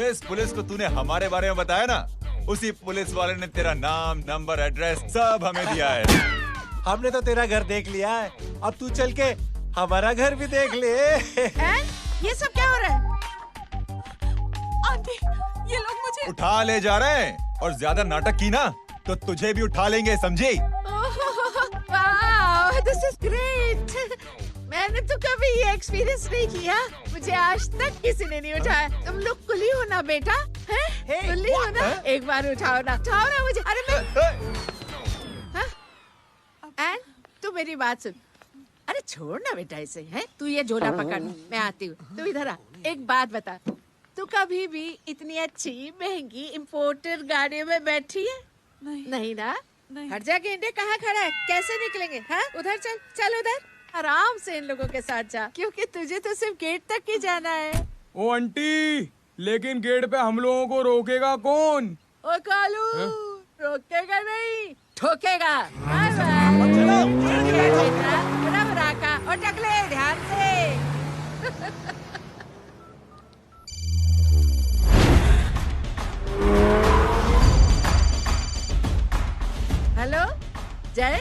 जिस पुलिस को तूने हमारे बारे में बताया ना, उसी पुलिस वाले ने तेरा नाम, नंबर, एड्रेस सब हमें दिया है। हमने तो तेरा घर देख लिया है, अब तू चल के हमारा घर भी देख ले। ये सब क्या हो रहा है? आंटी, ये लोग मुझे उठा ले जा रहे हैं, और ज्यादा नाटक की ना तो तुझे भी उठा लेंगे, समझी? वाह, दिस इज ग्रेट। मैंने तो कभी ये एक्सपीरियंस नहीं किया। मुझे आज तक किसी ने नहीं उठाया। तुम लोग कुली हो ना बेटा? हैं? कुली हो ना? एक बार उठाओ ना मुझे। अरे मैं एंड तू मेरी बात सुन। अरे छोड़ ना बेटा इसे, हैं? तू ये झोला पकड़, मैं आती हूँ। तू इधर आ। एक बात बता, तू कभी भी इतनी अच्छी महंगी इम्पोर्टेड गाड़ियों में बैठी है? नहीं ना? हट जा गेंडे, कहाँ खड़ा है? कैसे निकलेंगे? हाँ, उधर चल, चल उधर। आराम से इन लोगों के साथ जा, क्योंकि तुझे तो सिर्फ गेट तक ही जाना है। ओ आंटी, लेकिन गेट पे हम लोगों को रोकेगा कौन? ओ कालू, रोकेगा नहीं, ठोकेगा। Bye bye. बेटा, रब राका और टकले ध्यान से। हेलो जय।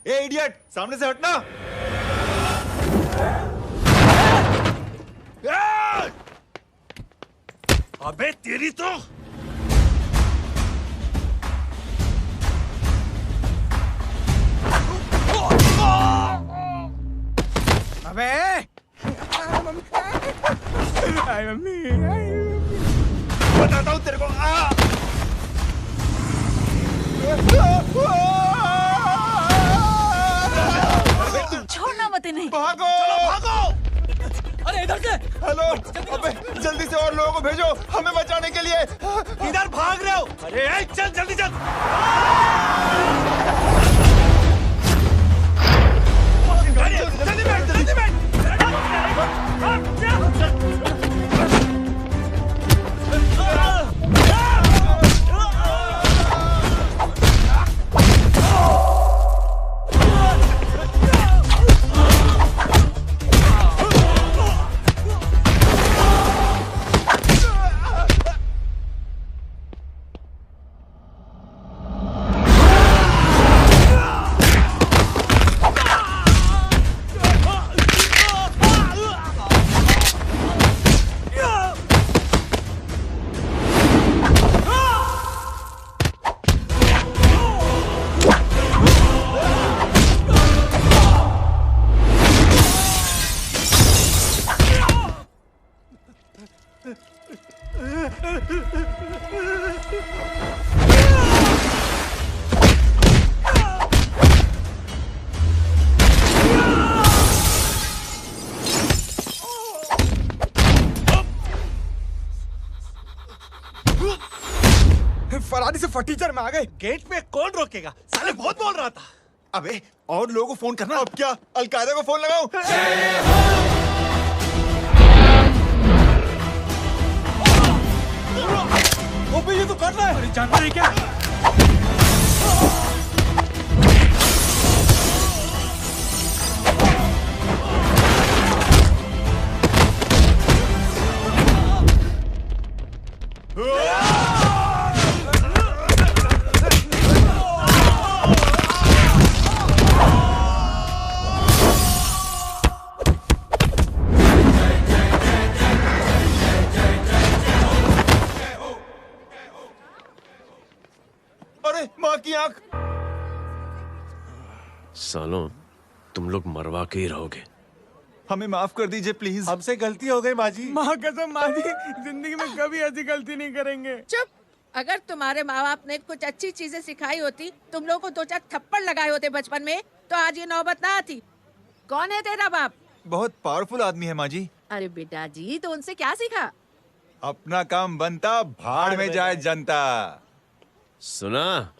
ए इडियट, सामने से हटना। अबे तेरी तो अबे मम्मी, बताता हूँ तेरे को। छोड़ना मत इन्हें। भागो, भागो। अरे इधर से। हेलो, अबे जल्दी से और लोगों को भेजो हमें बचाने के लिए। किधर भाग रहे हो? अरे चल जल्दी चल। जल्दी बैठ, जल्दी बैठ। फरारी से फटीचर में आ गए। गेट पे कौन रोकेगा? साले बहुत बोल रहा था। अबे और लोगों को फोन करना। अब क्या अलकायदा को फोन लगाऊं? ओबे ये तो कर रहा है। अरे जानता है क्या? अरे माँ की आंख। सालों, तुम लोग मरवा के ही रहोगे। हमें माफ कर दीजिए प्लीज। हमसे गलती हो गई माँ जी। माँ कसम माँ जी, जिंदगी में कभी ऐसी गलती नहीं करेंगे। चुप। अगर तुम्हारे माँ बाप ने कुछ अच्छी चीजें सिखाई होती, तुम लोगों को 2-4 थप्पड़ लगाए होते बचपन में, तो आज ये नौबत ना आती। कौन है तेरा बाप? बहुत पावरफुल आदमी है माँ जी। अरे बेटा जी, तो उनसे क्या सीखा? अपना काम बनता, भाड़ में जाए जनता। सुना?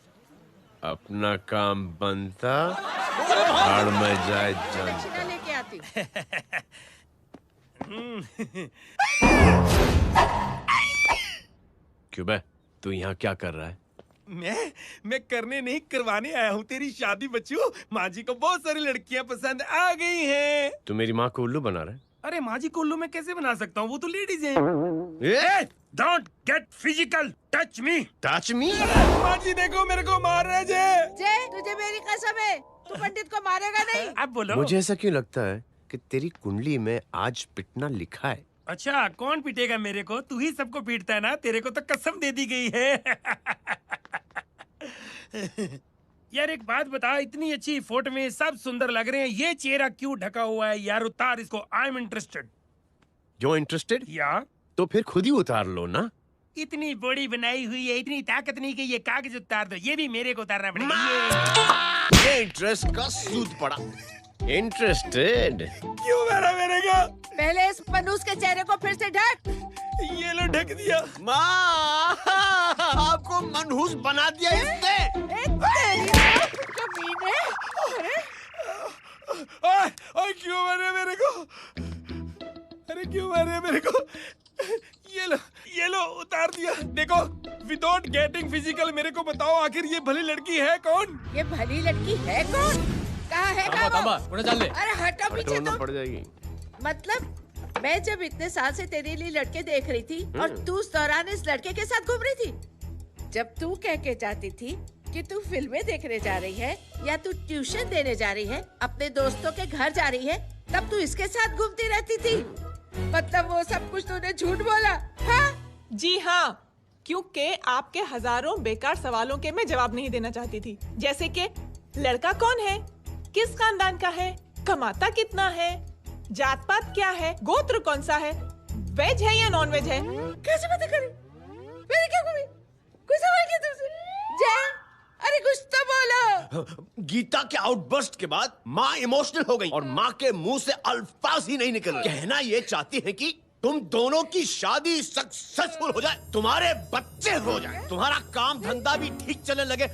अपना काम बनता, भाड़ में जाए जनता। दक्षिणा लेके आती हूँ। क्यों बे? तू यहाँ क्या कर रहा है? मैं करने नहीं करवाने आया हूँ तेरी शादी बच्चू। माँ जी को बहुत सारी लड़कियाँ पसंद आ गई हैं। तू मेरी माँ को उल्लू बना रहा है? अरे माँ जी को उल्लू मैं कैसे बना सकता हूँ, वो तो लेडीज हैं। Don't get physical, touch me. Touch me? माँ जी देखो मेरे को मार रहे जय। जय, तुझे मेरी कसम है, तू पंडित को मारेगा नहीं। अब बोलो। मुझे ऐसा क्यों लगता है कि तेरी कुंडली में आज पिटना लिखा है? अच्छा, कौन पीटेगा मेरे को? तू ही सबको पीटता है ना, तेरे को तो कसम दे दी गई है। यार एक बात बता, इतनी अच्छी फोटो में सब सुंदर लग रहे हैं, ये चेहरा क्यों ढका हुआ है? यार उतार इसको, आई एम इंटरेस्टेड। जो इंटरेस्टेड? या तो फिर खुद ही उतार लो ना। इतनी बॉडी बनाई हुई है, इतनी ताकत नहीं कि ये कागज उतार दो, ये भी मेरे को उतारना पड़ेगा। ये इंटरेस्ट का सूद पड़ा। इंटरेस्टेड? क्यों मारा मेरे को? पहले इस मनूस के चेहरे को फिर से ढक। ये लो ढक दिया। माँ, आपको मनहूस बना दिया इसने। कमीने। अरे ओए क्यों मारे मेरे को? अरे क्यों मारे मेरे को? ये लो उतार दिया। देखो, विदाउट गेटिंग फिजिकल मेरे को बताओ आखिर ये भली लड़की है कौन? ये भली लड़की है कौन? कहाँ है वो? अरे हटो पीछे तो। पड़ जाएगी। मतलब मैं जब इतने साल से तेरे लिए लड़के देख रही थी और तू उस दौरान इस लड़के के साथ घूम रही थी। जब तू कह के जाती थी कि तू फिल्में देखने जा रही है या तू ट्यूशन देने जा रही है, अपने दोस्तों के घर जा रही है, तब तू इसके साथ घूमती रहती थी। मतलब वो सब कुछ तूने झूठ बोला? हाँ? जी हाँ, क्योंकि आपके हजारों बेकार सवालों के मैं जवाब नहीं देना चाहती थी। जैसे कि लड़का कौन है, किस खानदान का है, कमाता कितना है, जात पात क्या है, गोत्र कौन सा है, वेज है या नॉन वेज है। कैसे बातें करी? मेरी क्या कमी? कोई सवाल किया तुमसे? जय, अरे कुछ तो बोलो। गीता के आउटबर्स्ट के बाद माँ इमोशनल हो गई और माँ के मुंह से अल्फाज ही नहीं निकल रहे। कहना ये चाहती है कि तुम दोनों की शादी सक्सेसफुल हो जाए, तुम्हारे बच्चे हो जाए, तुम्हारा काम धंधा भी ठीक चलने लगे,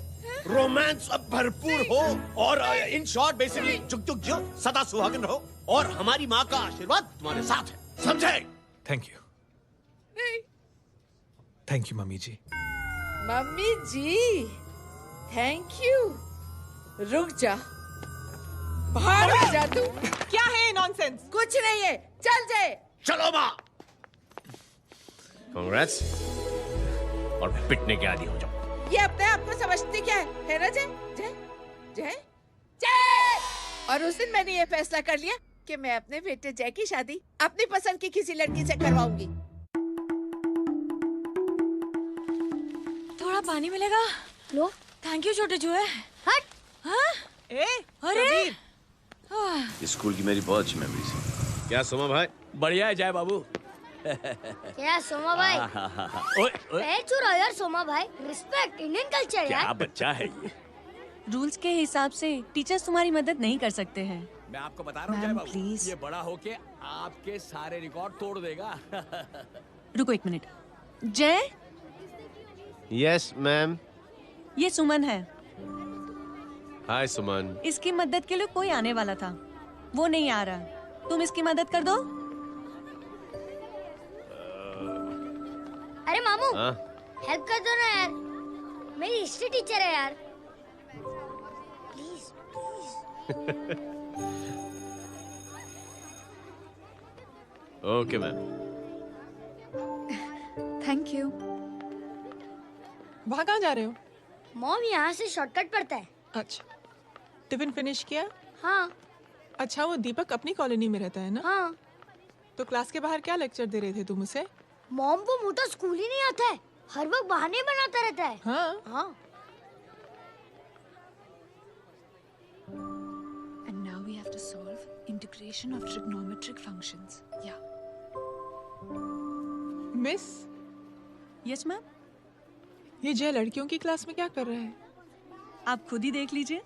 रोमांस अब भरपूर हो और इन शॉर्ट बेसिकली जुग जुग जो सदा सुहागन रहो और हमारी माँ का आशीर्वाद तुम्हारे साथ है, समझे? Thank you. Thank you mummy ji. Mummy ji, thank you. रुक जा, बाहर आ जा तू। क्या है नॉनसेंस? कुछ नहीं है, चल जाए। चलो माँ। कांग्रेस और पिटने के आदी हो जाओ। ये अपने आप को समझती क्या है ना जय? जय जय जय। और उस दिन मैंने ये फैसला कर लिया कि मैं अपने बेटे जय की शादी अपनी पसंद की किसी लड़की से करवाऊंगी। थोड़ा पानी मिलेगा? लो। थैंक यू छोटे जुए। हट। हाँ? अरे स्कूल की मेरी बहुत अच्छी मेमोरीज है। क्या सोमा भाई? बढ़िया है जय बाबू। क्या सोमा भाई? पैर छुरा यार सोमा भाई, रिस्पेक्ट इंडियन कल्चर यार। क्या बच्चा है ये? रूल्स के हिसाब से टीचर्स तुम्हारी मदद नहीं कर सकते हैं। मैं आपको बता रहा हूँ जय बाबू, ये बड़ा होके आपके सारे रिकॉर्ड तोड़ देगा। रुको एक मिनट। जय। Yes ma'am. ये सुमन है। हाय सुमन। इसकी मदद के लिए कोई आने वाला था, वो नहीं आ रहा। तुम इसकी मदद कर दो। अरे मामू, हेल्प कर दो ना यार, मेरी हिस्ट्री टीचर है यार। Please okay ma'am. Thank you. वहाँ कहाँ जा रहे हो? मॉम यहाँ से शॉर्टकट पड़ता है। अच्छा, टिफिन फिनिश किया? हाँ। अच्छा, वो दीपक अपनी कॉलोनी में रहता है ना? हाँ। तो क्लास के बाहर क्या लेक्चर दे रहे थे तुम उसे? मॉम को मुंह तो स्कूल ही नहीं आता है, हर वक्त बहाने बनाता रहता है। हाँ। हाँ। And now we have to solve integration of trigonometric functions. Yeah. Miss. Yes ma'am. ये जय लड़कियों की क्लास में क्या कर रहा है? आप खुद ही देख लीजिए।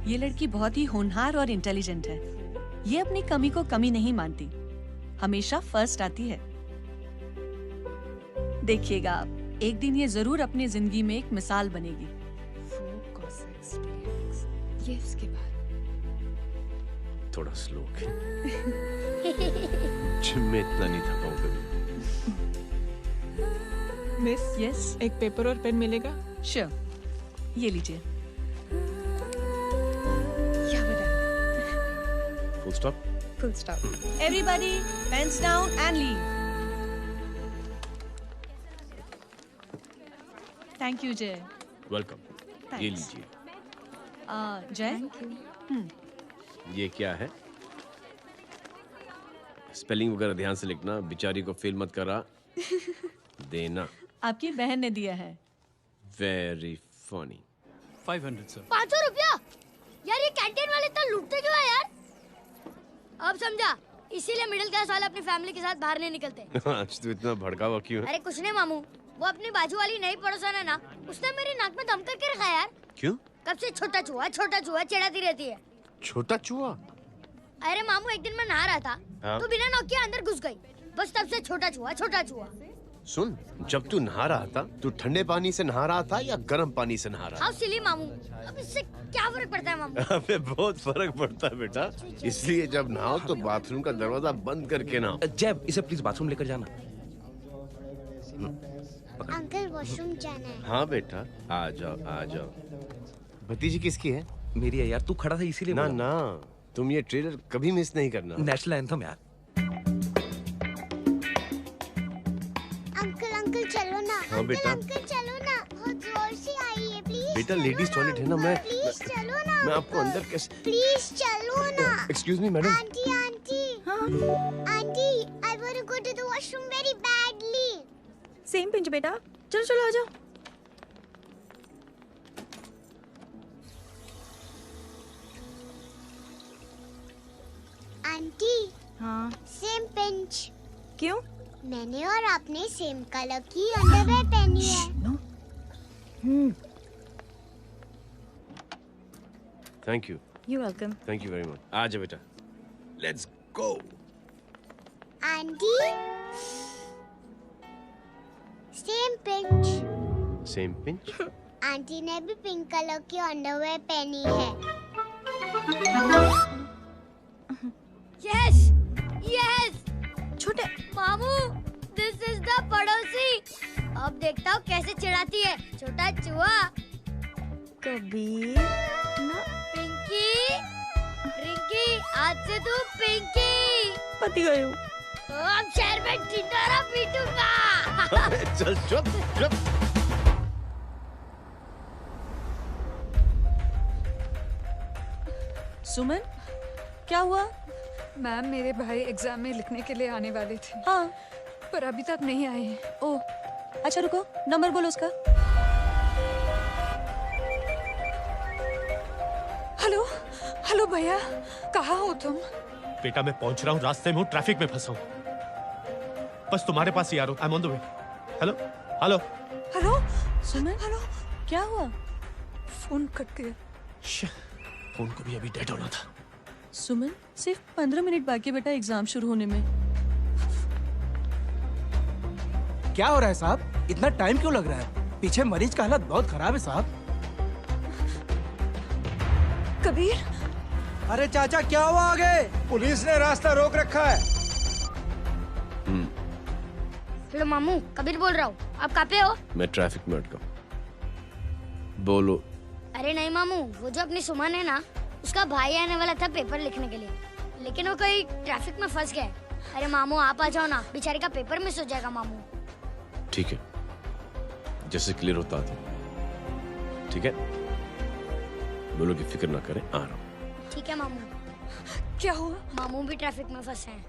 ये लड़की बहुत ही होनहार और इंटेलिजेंट है। ये अपनी कमी को कमी नहीं मानती, हमेशा फर्स्ट आती है। देखिएगा आप, एक दिन ये जरूर अपनी जिंदगी में एक मिसाल बनेगी। ये उसके बाद थोड़ा स्लो जिम में इतना नहीं थका हूं कभी। मिस, यस, एक पेपर और पेन मिलेगा? श्योर, ये लीजिए। Full stop. full stop. Everybody, pens down and leave. Thank you, Jay. Welcome. ये Thanks. लीजिए। जय, ये क्या है? स्पेलिंग वगैरह ध्यान से लिखना, बेचारी को फेल मत करा देना। आपकी बहन ने दिया है। Very funny. 500 सर। 500 रुपया? यार ये कैंटीन वाले इतना लूटते क्यों है यार? अब समझा, इसीलिए मिडिल क्लास वाले अपनी फैमिली के साथ बाहर नहीं निकलते। आज तो इतना भड़का हुआ क्यों है? अरे कुछ नहीं मामू, वो अपनी बाजू वाली नई पड़ोसन है ना, उसने मेरी नाक में दम करके रखा यार। क्यों? कब से छोटा चूहा चिढ़ाती रहती है। छोटा चूहा? अरे मामू, एक दिन मैं नहा रहा था, हाँ? तो बिना नॉक के अंदर घुस गई। बस तब से छोटा चूहा। सुन, जब तू नहा रहा था, तू ठंडे पानी से नहा रहा था या गर्म पानी से नहा रहा हाउ सिली मामू, अब इससे क्या फर्क पड़ता है मामू? था? अबे बहुत फर्क पड़ता है बेटा, इसलिए जब नहाओ तो बाथरूम का दरवाजा बंद करके नहाओ। जय, इसे प्लीज बाथरूम लेकर जाना। अंकल वॉशरूम जाना है। हाँ बेटा, आ जाओ। भतीजी किसकी है? मेरी है यार, तू खड़ा था इसीलिए ना बोला। ना, तुम ये ट्रेलर कभी मिस नहीं करना। नेशनल एंथम यार। अंकल चलो ना। हाँ बेटा। अंकल चलो ना, बहुत जोर से आई है, प्लीज। बेटा लेडीज टॉयलेट है ना, प्लीज चलो ना। मैं आपको अंदर कैसे? प्लीज चलो ना। Excuse me madam. Aunty I want to go to the washroom very badly. Same pinch बेटा, चलो आ जाओ। आंटी, हाँ, सेम पिंच। क्यों? मैंने और आपने सेम कलर की अंडरवेयर पहनी है। Thank you. You welcome. Thank you very much. आ जा बेटा, let's go. Aunty, same pinch. Same pinch? Aunty ने भी पिंक कलर की अंडरवेयर पहनी है। यस छोटे मामू, दिस इज द पड़ोसी। अब देखता हूँ कैसे चिढ़ाती है छोटा चूहा। कबीर ना, रिंकी आज से तू पिंकी। पति गई हूँ। अब शहर में टिंडोरा पीटूंगा। चल चुप। सुमन, क्या हुआ? मैम, मेरे भाई एग्जाम में लिखने के लिए आने वाले थे। हाँ, पर अभी तक नहीं आए हैं। ओ, अच्छा रुको, नंबर बोलो उसका। हेलो भैया, कहाँ हो तुम? बेटा मैं पहुंच रहा हूँ, रास्ते में हूँ, ट्रैफिक में फंसा हूँ। बस तुम्हारे पास ही आ रहा हूँ। I am on the way. Hello. Suman, क्या हुआ? फोन कट गया। फोन को भी अभी डेड होना था। सुमन, सिर्फ 15 मिनट बाकी बेटा एग्जाम शुरू होने में। क्या हो रहा है साहब? इतना टाइम क्यों लग रहा है? पीछे मरीज का हालत बहुत खराब है साहब। कबीर, अरे चाचा क्या हुआ आगे? पुलिस ने रास्ता रोक रखा है। हेलो मामू, कबीर बोल रहा हूँ। आप कहाँ पे हो? मैं ट्रैफिक में अटका हूँ। बोलो। अरे नहीं मामू, वो जो अपनी सुमन है ना, उसका भाई आने वाला था पेपर लिखने के लिए, लेकिन वो कहीं ट्रैफिक में फंस गया। अरे मामू आप आ जाओ ना, बेचारे का पेपर मिस हो जाएगा मामू। ठीक है, जैसे क्लियर होता था। ठीक है, बोलो कि फिक्र ना करें, आ रहा हूँ। ठीक है मामू। क्या हुआ? मामू भी ट्रैफिक में फंसे हैं।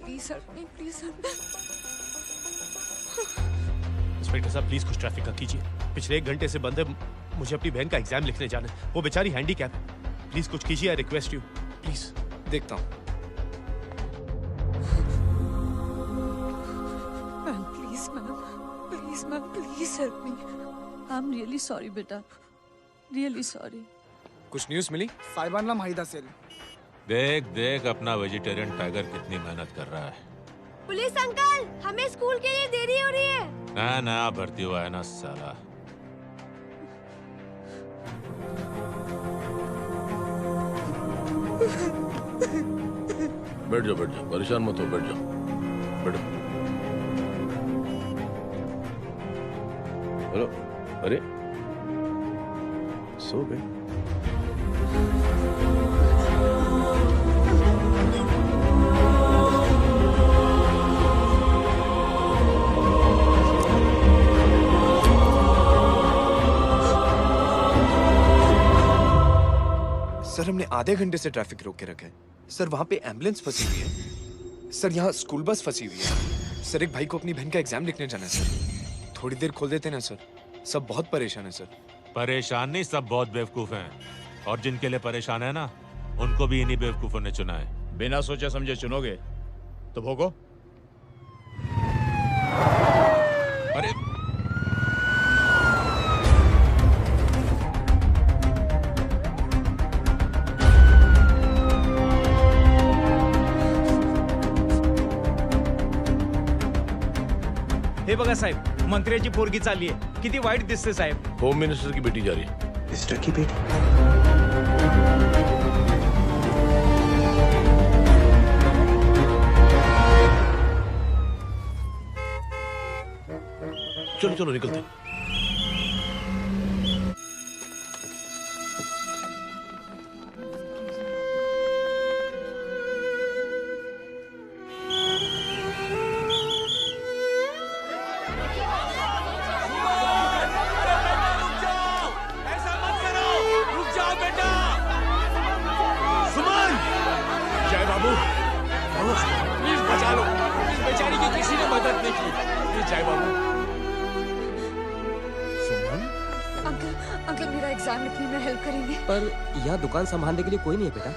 Please help me, please help me. Inspector साहब प्लीज कुछ ट्रैफिक का कीजिए। पिछले 1 घंटे से बंद है, मुझे अपनी बहन का एग्जाम लिखने जाना है। वो बेचारी हैंडीकैप है। प्लीज कुछ कीजिए, आई रिक्वेस्ट यू प्लीज। देखता हूँ। Ma'am, please help me. I am really sorry बेटा, रियली सॉरी। कुछ न्यूज़ मिली? साहिबानला माहिदा सेल। देख देख अपना वेजिटेरियन टाइगर कितनी मेहनत कर रहा है। पुलिस अंकल, हमें स्कूल के लिए देरी हो रही है। नया नया भर्ती हुआ है ना साला। बैठ जाओ, परेशान मत हो, बैठ जाओ, बैठो। हेलो, अरे सो गए? सर हमने आधे घंटे से ट्रैफिक रोक के रखा है। सर वहाँ पे एम्बुलेंस फंसी हुई है। सर यहाँ स्कूल बस फंसी हुई है। सर एक भाई को अपनी बहन का एग्जाम लिखने जाना है सर। थोड़ी देर खोल देते ना सर। सब बहुत परेशान है सर। परेशान नहीं, सब बहुत बेवकूफ हैं। और जिनके लिए परेशान है ना, उनको भी इन्हीं बेवकूफों ने चुना है। बिना सोचे समझे चुनोगे तो भोगो। अरे हे बघा साहेब, मंत्र्याची पोरगी चालली आहे. किती वाईट दिसते साहेब. होम मिनिस्टर की बेटी जा रही है। मिनिस्टर की बेटी? चलो चलो निकलते हैं। अंकल मेरा एग्जाम लिखने में हेल्प करेंगे? पर यहाँ दुकान संभालने के लिए कोई नहीं है बेटा।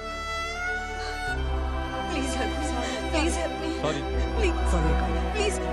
Please help me, please help me. Sorry. Please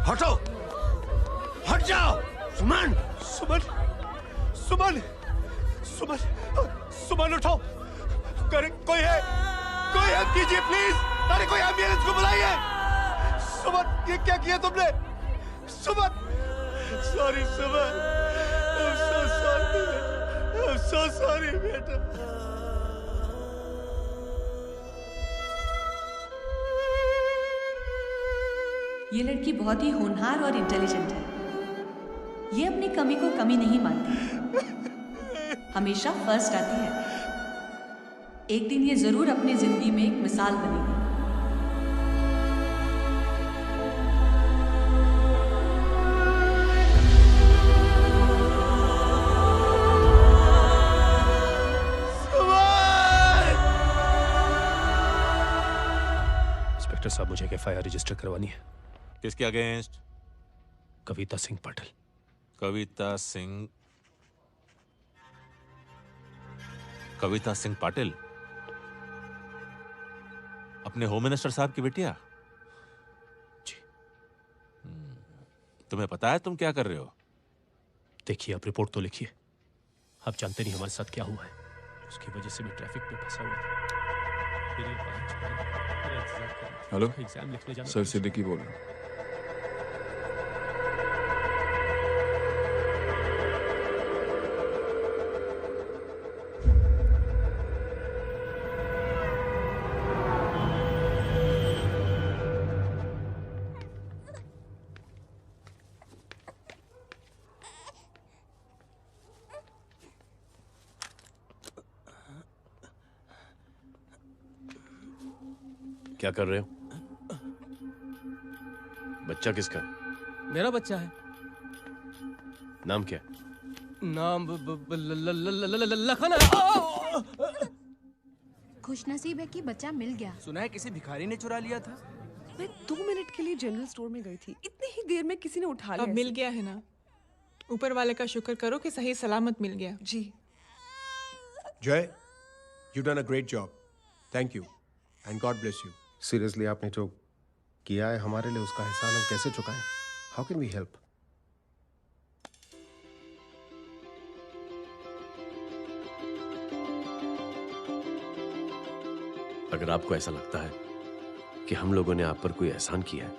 हटो, हट जाओ। सुमन, सुमन, सुमन, सुमन, सुमन उठो। करे कोई है, कोई हेल्प कीजिए प्लीज। अरे कोई एम्बुलेंस को बुलाइए। सुमन, ये क्या किया तुमने? Suman, sorry Suman, I'm so sorry, I'm so sorry बेटा। ये लड़की बहुत ही होनहार और इंटेलिजेंट है। ये अपनी कमी को कमी नहीं मानती, हमेशा फर्स्ट आती है। एक दिन ये जरूर अपनी जिंदगी में एक मिसाल बनेगी। इंस्पेक्टर साहब, मुझे एक एफआईआर रजिस्टर करवानी है। किसके अगेंस्ट? कविता सिंह पाटिल। कविता सिंह? कविता सिंह पाटिल अपने होम मिनिस्टर साहब की बेटिया? जी। तुम्हें पता है तुम क्या कर रहे हो? देखिए, आप रिपोर्ट तो लिखिए। आप जानते नहीं हमारे साथ क्या हुआ है। उसकी वजह से मैं ट्रैफिक में फंसा हुआ था। फिर ये 5 मेरा इंतजार करना। हेलो एग्जाम लिखने जाना। सर, सिद्दीकी बोल रहा हूँ। क्या कर रहे हो? बच्चा किसका? मेरा बच्चा है। नाम क्या? नाम लखन है। खुशनसीब है कि बच्चा मिल गया। सुना है किसी भिखारी ने चुरा लिया था। मैं 2 मिनट के लिए जनरल स्टोर में गई थी, इतनी ही देर में किसी ने उठा लिया। अब मिल गया है ना, ऊपर वाले का शुक्र करो कि सही सलामत मिल गया। जी। जय, you done a great job. Thank you and God bless you. Seriously आपने जो किया है हमारे लिए, उसका एहसान हम कैसे चुकाएं? How can we help? अगर आपको ऐसा लगता है कि हम लोगों ने आप पर कोई एहसान किया है,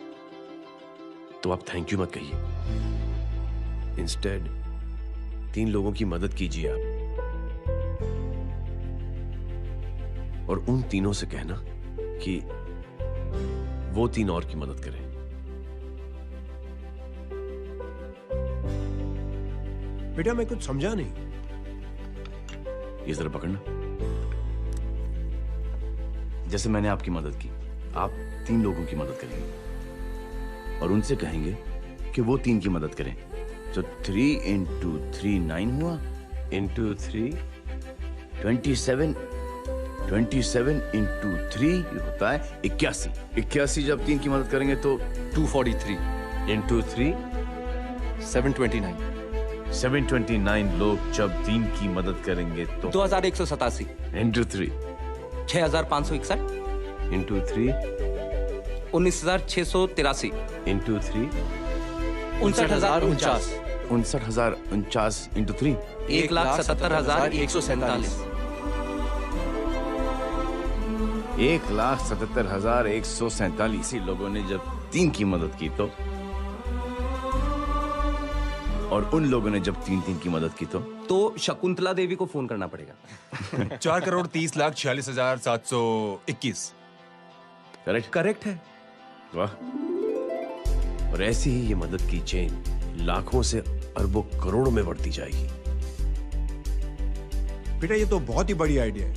तो आप थैंक यू मत कहिए। इंस्टेड 3 लोगों की मदद कीजिए आप, और उन तीनों से कहना कि वो 3 और की मदद करें। बेटा मैं कुछ समझा नहीं। ये जरा पकड़ना। जैसे मैंने आपकी मदद की, आप 3 लोगों की मदद करेंगे और उनसे कहेंगे कि वो 3 की मदद करें। तो 3 into 3 9 हुआ, into 3 27, 27 into 3 होता है 81। 81 जब 3 की मदद करेंगे तो 243 into 3 729 729 लोग जब 3 की मदद करेंगे तो 2187 into 3 6561 into 3 19683 into 3 59049 59049 into 3 1,77,147 1,77,147 लोगों ने जब 3 की मदद की तो, और उन लोगों ने जब 3 की मदद की तो शकुंतला देवी को फोन करना पड़ेगा। 4,30,46,721। करेक्ट है। वाह। और ऐसी ही ये मदद की चेन लाखों से अरबों करोड़ों में बढ़ती जाएगी। बेटा ये तो बहुत ही बड़ी आइडिया है।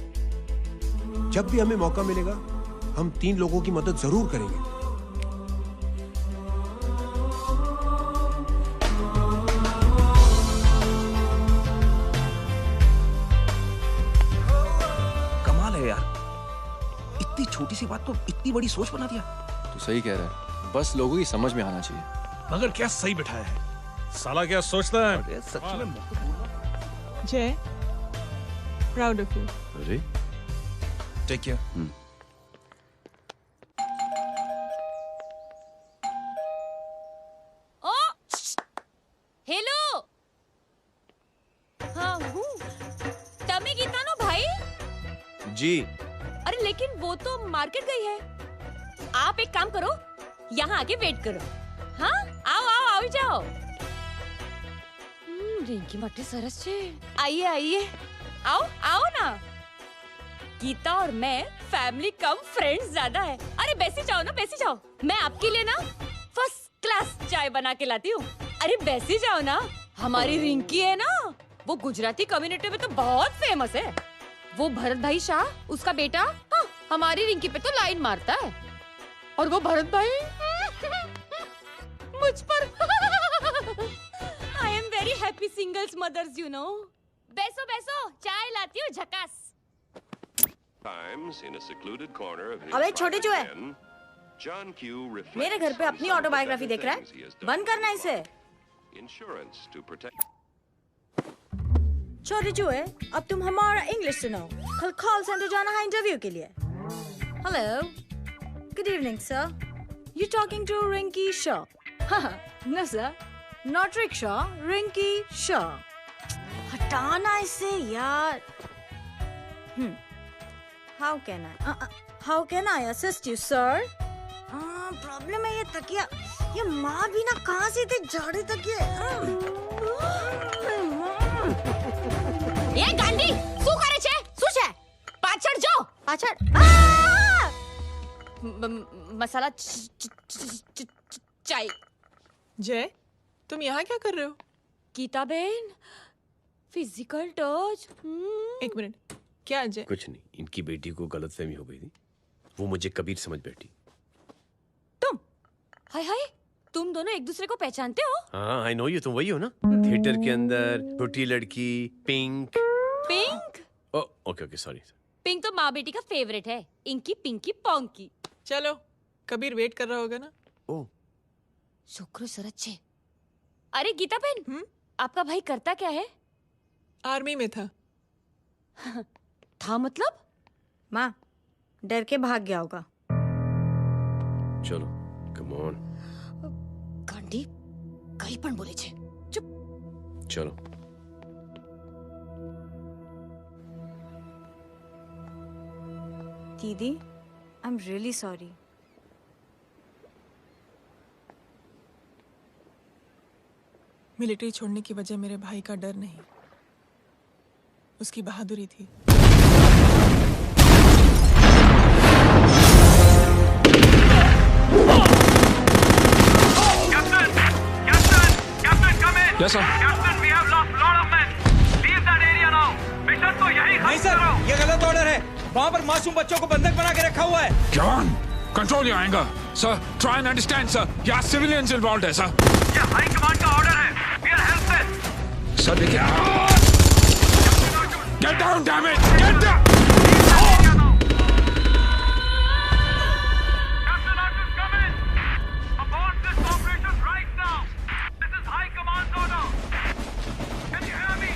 जब भी हमें मौका मिलेगा हम 3 लोगों की मदद जरूर करेंगे। कमाल है यार, इतनी छोटी सी बात को इतनी बड़ी सोच बना दिया। तू सही कह रहा है, बस लोगों की समझ में आना चाहिए। मगर क्या सही बिठाया है, साला क्या सोचता है। सच में जय, प्राउड ऑफ यू। अरे टेक केयर। ओ हेलो, हाँ हूँ। तमे गीता नो भाई जी। अरे लेकिन वो तो मार्केट गई है। आप एक काम करो, यहाँ आके वेट करो। हाँ आओ आओ आओ जाओ। रिंकी मट्टी सरस छे। आइए आइए, आओ आओ ना। गीता और मैं फैमिली कम फ्रेंड्स ज्यादा है। अरे बैसी जाओ ना, बैसी जाओ। मैं आपके लिए ना फर्स्ट क्लास चाय बना के लाती हूँ। अरे बैसी जाओ ना। हमारी रिंकी है ना, वो गुजराती कम्युनिटी में तो बहुत फेमस है। वो भरत भाई शाह, उसका बेटा, हाँ, हमारी रिंकी पे तो लाइन मारता है। और वो भरत भाई मुझ पर I am very happy singles mothers you know. बैसो बैसो, चाय लाती हूँ झकास। अबे छोटे चूहे, मेरे घर पे अपनी ऑटोबायोग्राफी देख रहा है? बंद करना इसे। छोटे चूहे, अब तुम हमारा इंग्लिश सुनो। कल कॉल सेंटर जाना है इंटरव्यू के लिए। Hello, good evening sir. You talking to Rinki Shaw? No sir, not rickshaw, Rinki Shaw. हटाना इसे यार। How can I assist you, sir? Problem है ये तकिया, ये माँ भी ना कहाँ से इतने झाड़े तकिए। ये गांडी, શું કરે છે? શું છે? પાછળ જો, પાછળ। मसाला चाय। जय, तुम यहाँ क्या कर रहे हो? गीता बहन, फिजिकल टच। एक मिनट, क्या जय? कुछ नहीं, इनकी बेटी को गलतफहमी हो गई थी वो मुझे कबीर समझ बैठी। तुम हाय हाय, तुम दोनों एक दूसरे को पहचानते हो? हाँ आई नो यू, तुम वही हो ना थिएटर के अंदर छोटी लड़की pink. Pink? Okay okay sorry. Pink तो माँ बेटी का फेवरेट है, इंकी पिंकी पोंकी। चलो कबीर वेट कर रहा होगा ना। ओ शुक्र सरच्चे। अरे गीता बहन, आपका भाई करता क्या है? आर्मी में था। था मतलब? माँ डर के भाग गया होगा। चलो कम ऑन। गांडी कहीं पण बोले छे। चुप। चलो दीदी I am really sorry. Military छोड़ने की वजह मेरे भाई का डर नहीं, उसकी बहादुरी थी। Yes, sir. Captain, we have lost lot of men. Leave that area now. Mission तो यही नहीं सर, ये गलत ऑर्डर है। वहाँ पर मासूम बच्चों को बंधक बना के रखा हुआ है। John, control your anger. Sir, try and understand, sir. यहाँ civilians involved है, sir. ये हाई कमांड का ऑर्डर है। We are helpless. Sir, देखिए। Get down, damn it! Get down! Captain Arthur, come in. Abort this operation right now. This is high command's order. Can you hear me?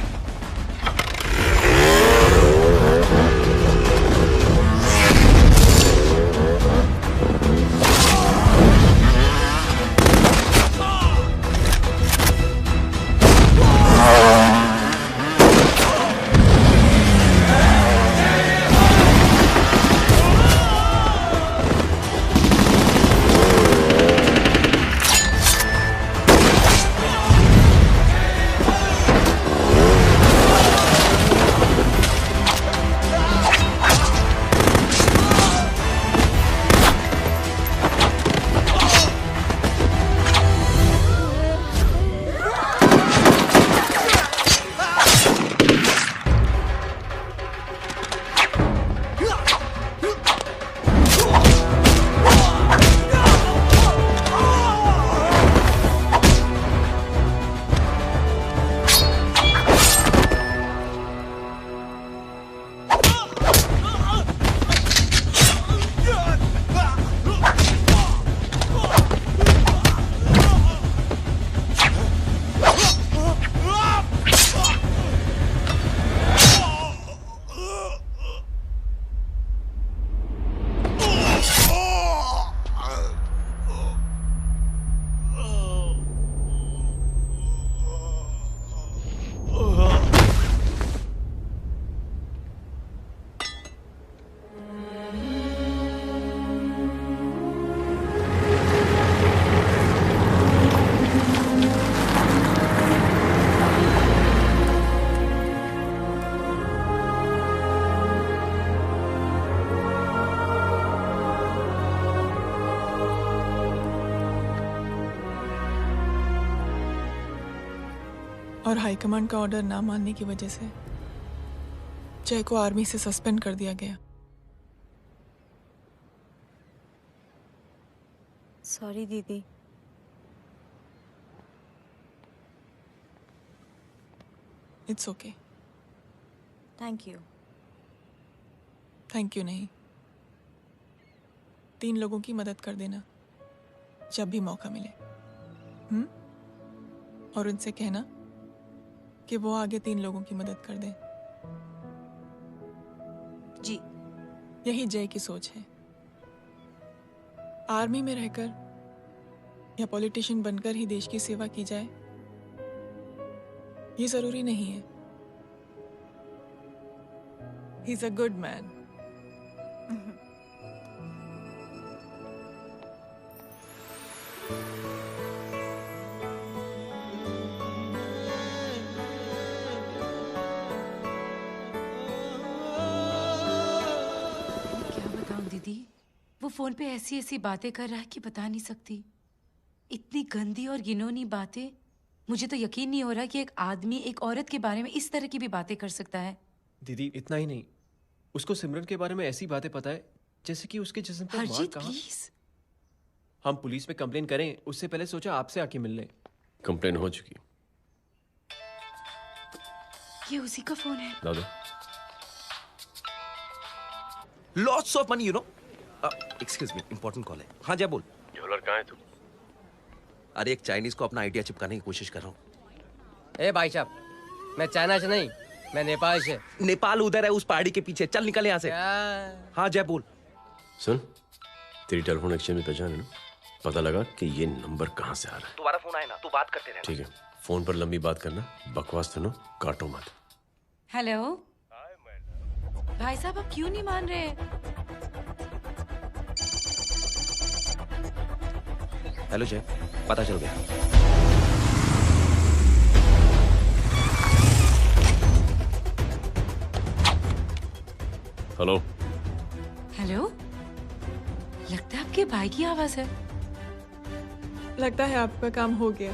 और high command का order ना मानने की वजह से जय को आर्मी से सस्पेंड कर दिया गया। सॉरी दीदी। It's okay. Thank you. Thank you नहीं, 3 लोगों की मदद कर देना जब भी मौका मिले। और उनसे कहना कि वो आगे 3 लोगों की मदद कर दें। जी। यही जय की सोच है। आर्मी में रहकर या पॉलिटिशियन बनकर ही देश की सेवा की जाए, ये जरूरी नहीं है। He is a good man. दीदी वो फोन पे ऐसी ऐसी बातें कर रहा है कि बता नहीं सकती। इतनी गंदी और घिनौनी बातें। मुझे तो यकीन नहीं हो रहा कि एक आदमी एक औरत के बारे में इस तरह की भी बातें कर सकता है। दीदी इतना ही नहीं, उसको सिमरन के बारे में ऐसी बातें पता है जैसे कि उसके जिस्म पे मार हरजीत कहाँ? प्लीज। हम पुलिस में कंप्लेन करें उससे पहले सोचा आपसे आके मिल लें। कंप्लेन हो चुकी। ये उसी का फोन है। दादा lots of money you know. Excuse me, important call है। हाँ जय बोल। ज्वेलर कहाँ है तू? अरे एक चाइनीज को अपना आइडिया चिपकाने की कोशिश कर रहा हूँ। ए भाई साहब, मैं चाइना से नहीं, मैं नेपाल से। नेपाल उधर है उस पहाड़ी के पीछे, चल निकल यहाँ से। हाँ जय बोल। सुन, तेरी टेलीफोन एक्सचेंज में पहचान है ना? पता लगा कि ये नंबर कहाँ से आ रहा है। दोबारा फोन आए ना तू बात करते रहना। ठीक है, फोन पर लंबी बात करना, बकवास सुनो, काटो मत। हेलो भाई साहब, आप क्यों नहीं मान रहे? हेलो जय, पता चल गया। हेलो हेलो, लगता है आपके भाई की आवाज है। लगता है आपका काम हो गया।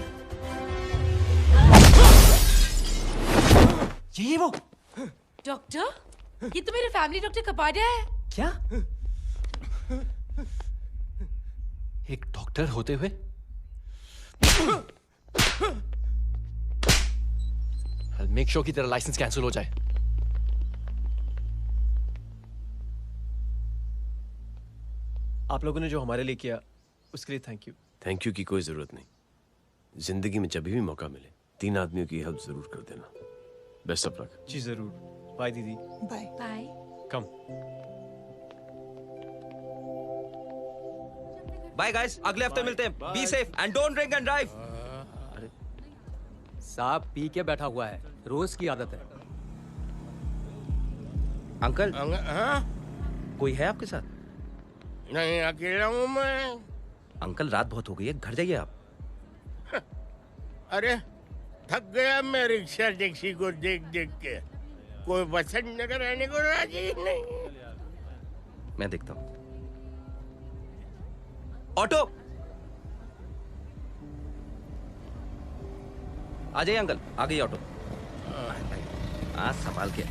ये वो डॉक्टर, ये तो मेरे फैमिली डॉक्टर कपाडिया है। क्या? एक डॉक्टर होते हुए मेक श्योर कि तेरा लाइसेंस कैंसिल हो जाए। आप लोगों ने जो हमारे लिए किया उसके लिए थैंक यू। थैंक यू की कोई जरूरत नहीं। जिंदगी में जब भी मौका मिले 3 आदमियों की हेल्प जरूर कर देना। Best of luck. जी जरूर। बाय दीदी। Bye bye. Come. Bye guys, अगले हफ्ते मिलते हैं। Be safe and don't drink and drive. साहब पी के बैठा हुआ है, रोज की आदत है। अंकल हाँ? कोई है आपके साथ? नहीं, अकेला हूँ मैं। अंकल रात बहुत हो गई है, घर जाइए आप। अरे थक गया मैं रिक्शा टैक्सी को देख देख के। कोई वसंत नगर आने को राजी नहीं। मैं देखता हूँ। ऑटो आ जाइए अंकल, आ गई ऑटो। हाँ संभाल के।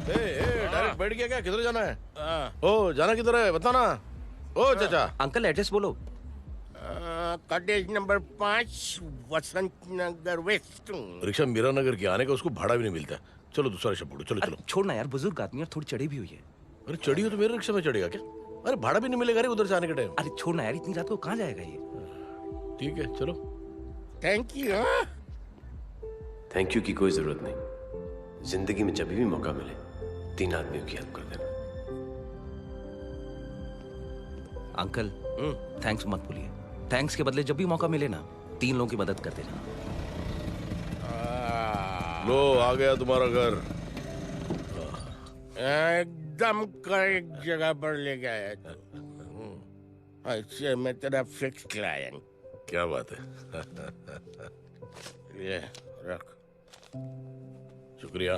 डायरेक्ट बैठ गया क्या? किधर जाना है? ओ जाना किधर है बता ना। ओ चाचा। अंकल एड्रेस बोलो। कॉटेज नंबर 5 वसंत नगर वेस्ट। रिक्शा मीरा नगर के आने का उसको भाड़ा भी नहीं मिलता। चलो दूसरा रिक्शा पकड़ो। चलो चलो। छोड़ना यार, बुजुर्ग आदमी और थोड़ी चढ़ी भी हुई है। अरे चढ़ी हो तो मेरे रिक्शा में चढ़ेगा क्या? अरे भाड़ा भी नहीं मिलेगा रे उधर से आने के टाइम। अरे छोड़ना यार, इतनी रात को कहाँ जाएगा ये? ठीक है चलो। Thank you. थैंक यू की कोई जरूरत नहीं। जिंदगी में जब भी मौका मिले 3 आदमियों की हेल्प कर देना। अंकल थैंक्स मत भूलिए। थैंक्स के बदले जब भी मौका मिले ना 3 लोगों की मदद कर देना। लो आ गया तुम्हारा घर। एकदम करेक्ट जगह पर ले गया तू। अच्छा मैं तेरा फिक्स क्लाइंट। क्या बात है। ये रख। शुक्रिया।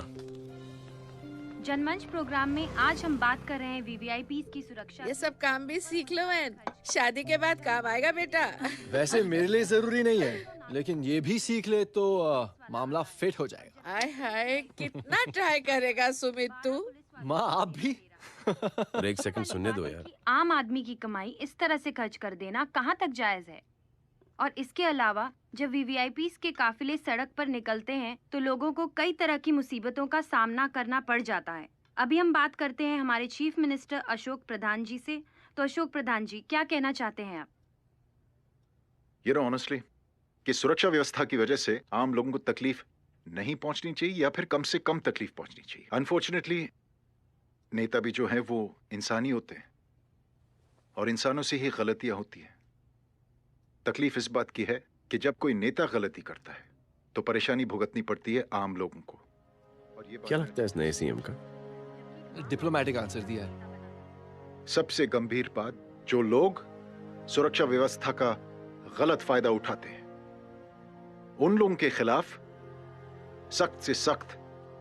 जनमंच प्रोग्राम में आज हम बात कर रहे हैं वीवीआईपीज़ की सुरक्षा। ये सब काम भी सीख लो मैन, शादी के बाद काम आएगा बेटा। वैसे मेरे लिए जरूरी नहीं है, लेकिन ये भी सीख ले तो मामला फिट हो जाएगा। हाय हाय, कितना ट्राई करेगा सुमित तू। माँ आप भी। अरे एक सेकंड सुनने दो यार। आम आदमी की कमाई इस तरह से खर्च कर देना कहाँ तक जायज है? और इसके अलावा जब वीवीआईपीज़ के काफिले सड़क पर निकलते हैं तो लोगों को कई तरह की मुसीबतों का सामना करना पड़ जाता है। अभी हम बात करते हैं हमारे चीफ मिनिस्टर अशोक प्रधान जी से। तो अशोक प्रधान जी, क्या कहना चाहते हैं आप? ये नो ऑनेस्टली कि सुरक्षा व्यवस्था की वजह से आम लोगों को तकलीफ नहीं पहुंचनी चाहिए या फिर कम से कम तकलीफ पहुंचनी चाहिए। अनफॉर्चुनेटली नेता भी जो है वो इंसानी होते हैं और इंसानों से ही गलतियां होती हैं। तकलीफ इस बात की है कि जब कोई नेता गलती करता है तो परेशानी भुगतनी पड़ती है आम लोगों को। और ये क्या लगता है इस नए सीएम का? डिप्लोमेटिक आंसर दिया है। सबसे गंभीर बात, जो लोग सुरक्षा व्यवस्था का गलत फायदा उठाते हैं उन लोगों के खिलाफ सख्त से सख्त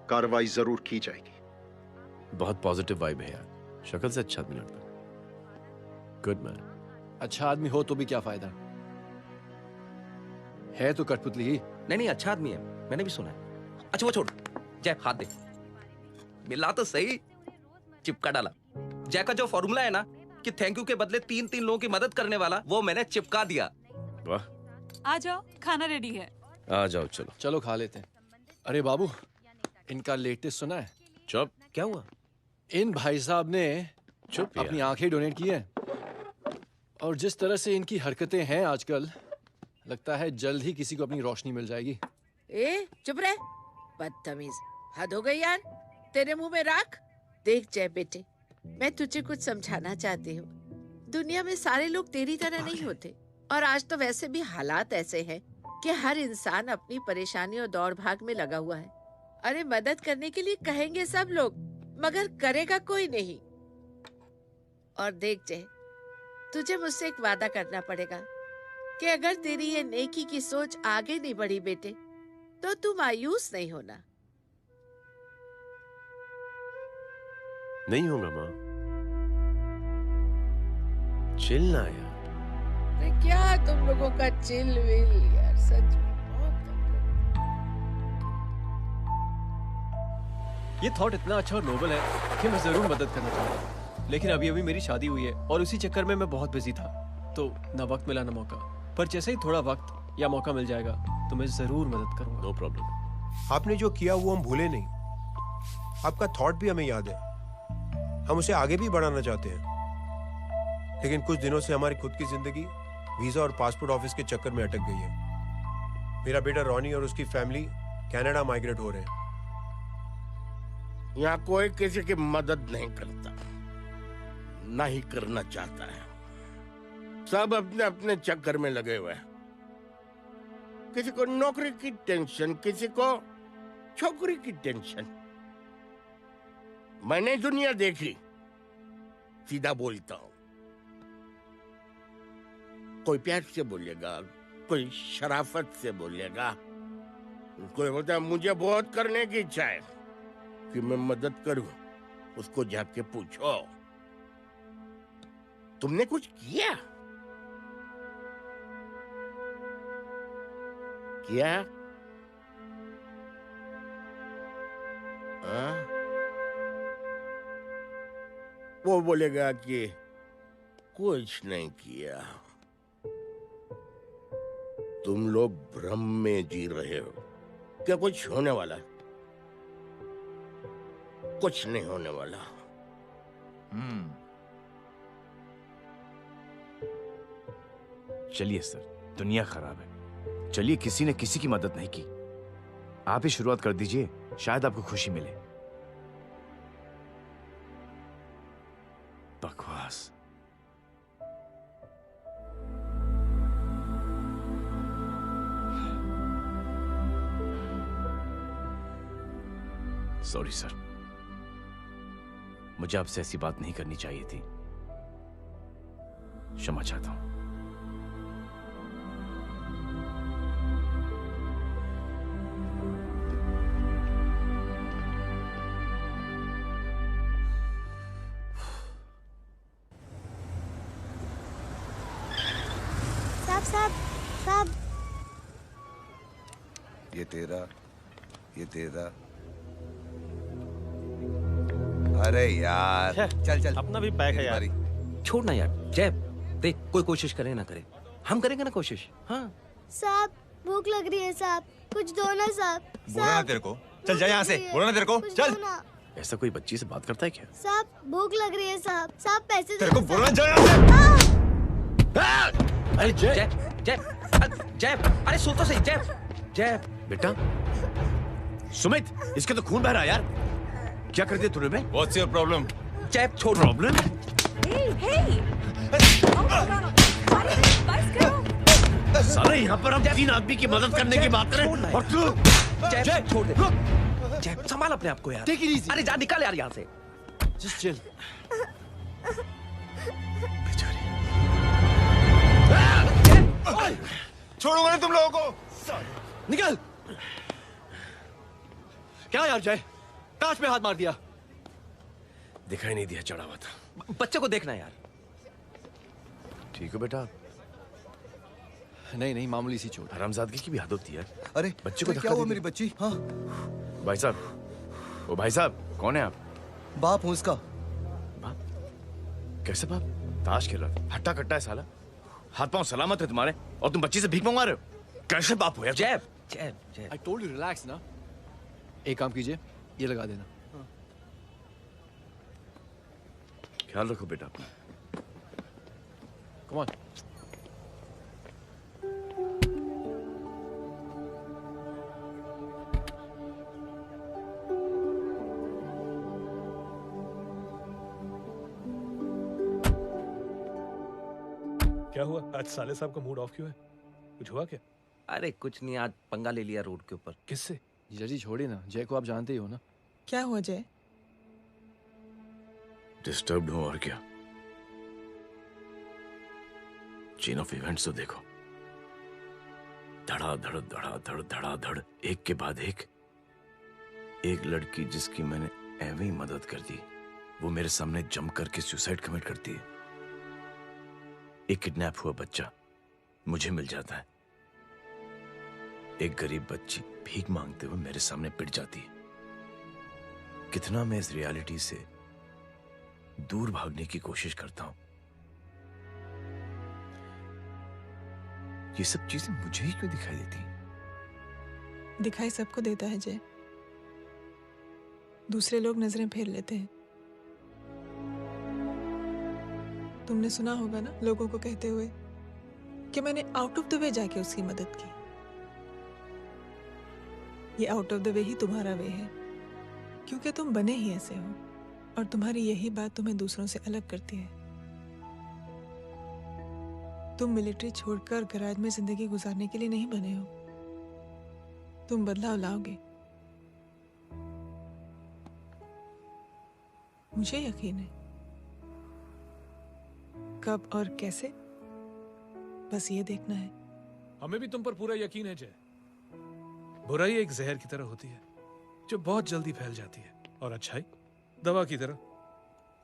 कार्रवाई जरूर की जाएगी। बहुत पॉजिटिव वाइब है यार, शक्ल से अच्छा आदमी लगता है। Good man. अच्छा आदमी हो तो भी क्या फायदा है तो कठपुतली ही। नहीं अच्छा आदमी है, मैंने भी सुना है। अच्छा वो छोड़, जय हाथ दे। मिला तो सही, चिपका डाला। जय का जो फॉर्मूला है ना कि थैंक यू के बदले 3 लोगों की मदद करने वाला, वो मैंने चिपका दिया। वाह, आ जाओ, खाना रेडी है। आ जाओ, चलो चलो खा लेते हैं। अरे बाबू, इनका लेटेस्ट सुना है? चुप। क्या हुआ? इन भाई साहब ने चुप अपनी आंखें डोनेट की हैं, और जिस तरह से इनकी हरकतें हैं आजकल, लगता है जल्द ही किसी को अपनी रोशनी मिल जाएगी। ए चुप रह, बदतमीज, हद हो गई यार। तेरे मुंह में राख। देख जय बेटे, मैं तुझे कुछ समझाना चाहती हूँ। दुनिया में सारे लोग तेरी तरह नहीं होते, और आज तो वैसे भी हालात ऐसे हैं कि हर इंसान अपनी परेशानी और दौड़ भाग में लगा हुआ है। अरे मदद करने के लिए कहेंगे सब लोग, मगर करेगा कोई नहीं। और देख जय, तुझे मुझसे एक वादा करना पड़ेगा कि अगर तेरी ये नेकी की सोच आगे नहीं बढ़ी बेटे, तो तू मायूस नहीं होना। नहीं होगा माँ, चिल ना यार। अरे क्या तुम लोगों का चिल विल यार, सच में ये थॉट इतना अच्छा और नोबल है कि मैं जरूर मदद करना चाहूंगा, लेकिन अभी अभी मेरी शादी हुई है और उसी चक्कर में मैं बहुत बिजी था, तो ना वक्त मिला ना मौका। पर जैसे ही थोड़ा वक्त या मौका मिल जाएगा तो मैं जरूर मदद करूंगा। No problem. आपने जो किया वो हम भूले नहीं, आपका थॉट भी हमें याद है, हम उसे आगे भी बढ़ाना चाहते हैं। लेकिन कुछ दिनों से हमारी खुद की जिंदगी वीजा और पासपोर्ट ऑफिस के चक्कर में अटक गई है। मेरा बेटा रॉनी और उसकी फैमिली कनाडा माइग्रेट हो रहे हैं। यहाँ कोई किसी की मदद नहीं करता, ना ही करना चाहता है। सब अपने अपने चक्कर में लगे हुए हैं। किसी को नौकरी की टेंशन, किसी को छोकरी की टेंशन। मैंने दुनिया देखी, सीधा बोलता हूं। कोई प्यार से बोलेगा, कोई शराफत से बोलेगा, कोई बोलता है मुझे बहुत करने की इच्छा है कि मैं मदद करूं। उसको जाके पूछो, तुमने कुछ किया? क्या? वो बोलेगा कि कुछ नहीं किया। तुम लोग भ्रम में जी रहे हो। क्या कुछ होने वाला है? कुछ नहीं होने वाला। चलिए सर, दुनिया खराब है, चलिए किसी ने किसी की मदद नहीं की, आप ही शुरुआत कर दीजिए, शायद आपको खुशी मिले। बकवास। सॉरी सर, मुझे आपसे ऐसी बात नहीं करनी चाहिए थी, क्षमा चाहता हूं। साहब, ये तेरा। अरे यार, चल अपना भी पैक है यार। छोड़ ना यार। जय देख, कोई कोशिश करे ना करे, हम करेंगे ना कोशिश। हाँ साहब, भूख लग रही है साहब, कुछ दो ना साहब। बोला ना तेरे को, चल जा यहाँ से, बोला ना तेरे को, चल। ऐसा कोई बच्ची से बात करता है क्या? साहब, भूख लग रही है साहब, पैसे तेरे को बोला जा यहाँ से। अरे जय, अरे सुन तो सही। जय बेटा, सुमित, इसके तो खून बह रहा है यार, क्या कर दिया तूने बे? What's your problem? जय छोड़। प्रॉब्लम? सारे यहाँ पर हम 3 आदमी की मदद करने की बात करें और तू जय छोड़ दे। जय संभाल अपने आप को यार। Take it easy. अरे जा, निकल यार यहाँ से। Just chill. छोड़ूंगा ना तुम लोगों को। निकल। क्या यार जय, कांच में हाथ मार दिया। दिखाई नहीं दिया, चढ़ा हुआ था। बच्चे को देखना यार। ठीक हो बेटा? नहीं, मामूली सी चोट। हरामजादगी की भी हद होती है। अरे बच्चे को क्या हुआ मेरी बच्ची? हाँ भाई साहब, ओ भाई साहब, कौन है आप? बाप हूँ उसका। बाप? कैसे बाप? ताश खेल रहा, हट्टा कट्टा है साला। हाथ पांव सलामत है तुम्हारे और तुम बच्ची से भीख मंगवा रहे हो? कैसे बाप हो यार? जैब जैब जैब। I told you relax ना। एक काम कीजिए, ये लगा देना। ख्याल रखो बेटा अपना। Come on। क्या हुआ? आज साले साहब का मूड ऑफ क्यों है? कुछ हुआ क्या? अरे कुछ नहीं, आज पंगा ले लिया रोड के ऊपर। किससे? जीजा जी छोड़िए ना, जय को आप जानते ही हो ना। क्या हुआ जय? डिस्टर्ब्ड हूं और क्या। चेन ऑफ इवेंट्स तो देखो, धड़ाधड़ धड़ाधड़ धड़ाधड़, एक के बाद एक लड़की जिसकी मैंने एवं ही मदद कर दी, वो मेरे सामने जम करके सुसाइड कमिट करती है। एक किडनैप हुआ बच्चा मुझे मिल जाता है। एक गरीब बच्ची भीख मांगते हुए मेरे सामने पिट जाती है। कितना मैं इस रियलिटी से दूर भागने की कोशिश करता हूं। ये सब चीजें मुझे ही क्यों दिखाई देती हैं? दिखाई सबको देता है जय, दूसरे लोग नजरें फेर लेते हैं। तुमने सुना होगा ना लोगों को कहते हुए कि मैंने आउट ऑफ द वे जाके उसकी मदद की। ये आउट ऑफ द वे ही तुम्हारा वे है, क्योंकि तुम बने ही ऐसे हो और तुम्हारी यही बात तुम्हें दूसरों से अलग करती है। तुम मिलिट्री छोड़कर गैराज में जिंदगी गुजारने के लिए नहीं बने हो। तुम बदलाव लाओगे, मुझे यकीन है। कब और कैसे, बस ये देखना है। हमें भी तुम पर पूरा यकीन है जय। बुराई एक जहर की तरह होती है जो बहुत जल्दी फैल जाती है, और अच्छाई दवा की तरह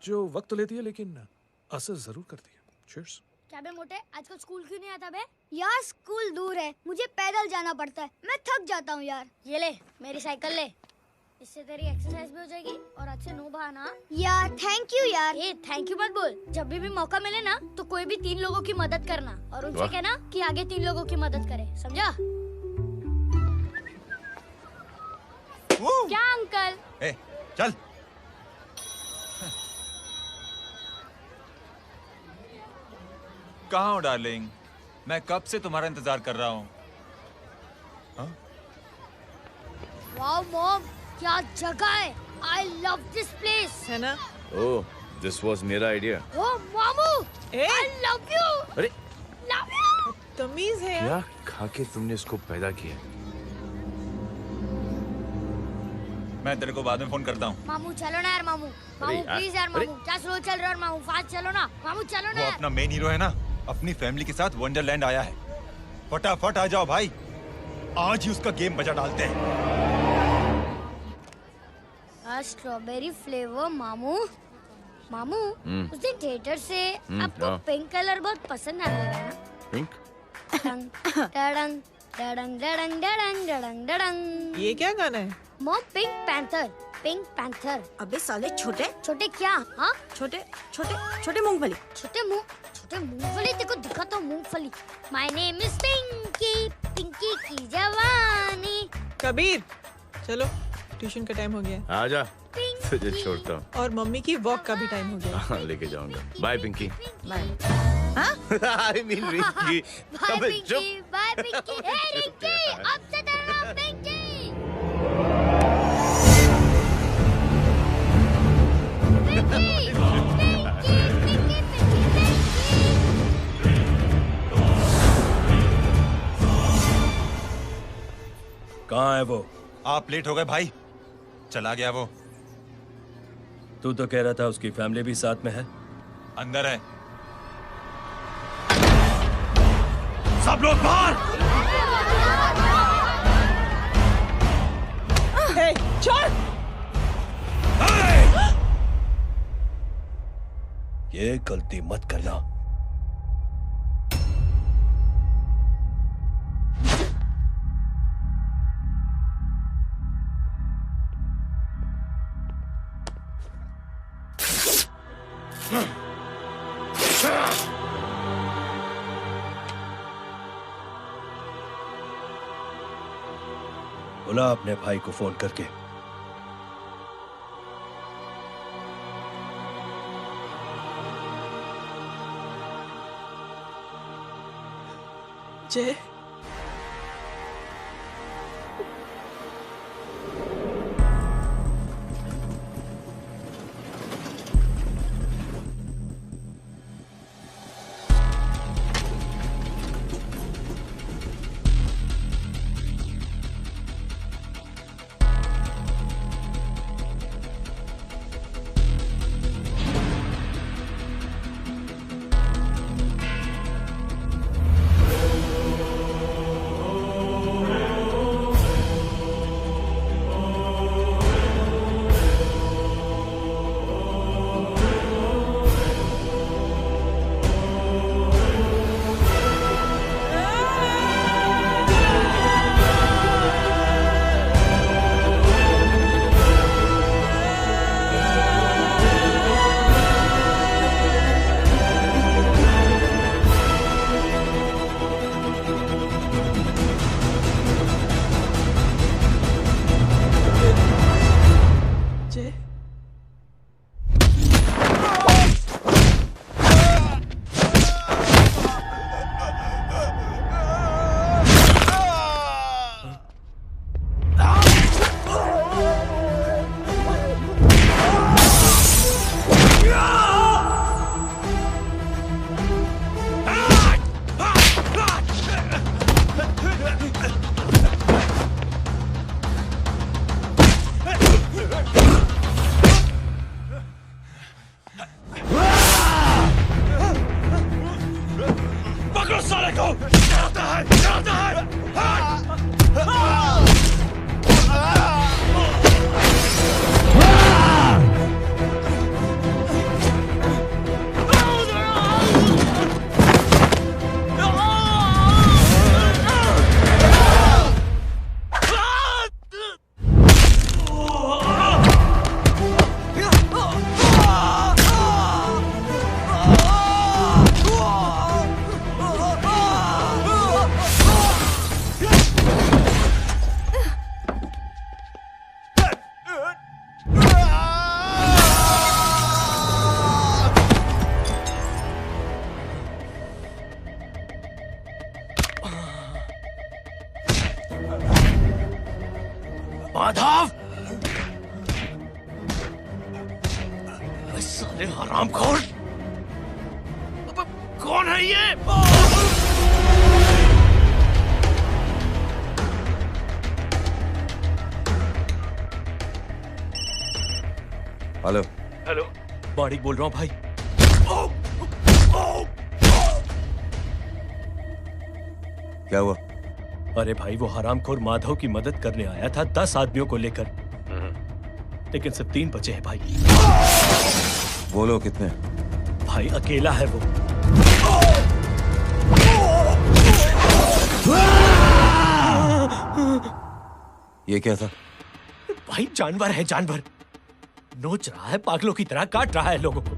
जो वक्त तो लेती है लेकिन असर जरूर करती है। चीयर्स। क्या बे मोटे, आजकल स्कूल क्यों नहीं आता बे? यार स्कूल दूर है, मुझे पैदल जाना पड़ता है, मैं थक जाता हूँ यार। ये ले मेरी साइकिल ले, इससे तेरी एक्सरसाइज भी हो जाएगी और आज से नो बहाना। यार थैंक यू यार। ए थैंक यू मत बोल, जब भी मौका मिले ना तो कोई भी 3 लोगों की मदद करना और उनसे कहना कि आगे 3 लोगों की मदद करे, समझा? क्या अंकल? ए, चल। कहाँ हो डार्लिंग? मैं कब से तुम्हारा इंतजार कर रहा हूँ। वाओ मॉम, क्या जगह है। I love this place। है ना? ओह, दिस वाज मेरा आइडिया। ओह मामू, I love you। अरे love you। तमीज है क्या खा के तुमने इसको पैदा किया? मैं तेरे को बाद में फोन करता हूँ। मामू चलो ना यार, मामू मामू प्लीज यार, मामू क्या स्लो चल रहे हो मामू, फास्ट चलो ना मामू, चलो ना वो यार। अपना मेन हीरो है ना, अपनी फैमिली के साथ वंडरलैंड आया है। फटाफट आ जाओ भाई, आज ही उसका गेम बजा डालते हैं। स्ट्रॉबेरी फ्लेवर मामू। मामू उस दिन थिएटर से आपको हाँ। पिंक कलर बहुत पसंद आया ना? पिंक? डडंग डडंग डडंग डडंग डडंग डडंग डडंग। ये क्या गाना है? Mom pink panther, pink panther. अबे साले छोटे छोटे क्या? हाँ छोटे छोटे छोटे मूंगफली। छोटे मूंगफली, देखो दिखाता हूँ मूंगफली। My name is Pinky, Pinky की जवानी। कबीर चलो, ट्यूशन का टाइम हो गया। आजा, तुझे छोड़ता हूँ। और मम्मी की वॉक का भी टाइम हो गया। हाँ, लेके जाऊंगा। Bye Pinky. Bye. I mean Rinky. Bye Pinky, bye Pinky. Hey Rinky, अब से तेरा नाम पिंकी। कहाँ है वो? आप लेट हो गए भाई, चला गया वो। तू तो कह रहा था उसकी फैमिली भी साथ में है। अंदर है। सब लोग बाहर। छोड़। ये गलती मत करना। बुला अपने भाई को फोन करके। जय, माधव, साले हरामखोर, कौन है ये? हेलो। हेलो, माणिक बोल रहा हूँ भाई। क्या हुआ? अरे भाई, वो हरामखोर माधव की मदद करने आया था 10 आदमियों को लेकर, लेकिन सिर्फ 3 बचे हैं भाई। बोलो कितने? भाई अकेला है वो। ये क्या था? भाई जानवर है, जानवर। नोच रहा है, पागलों की तरह काट रहा है लोगों को।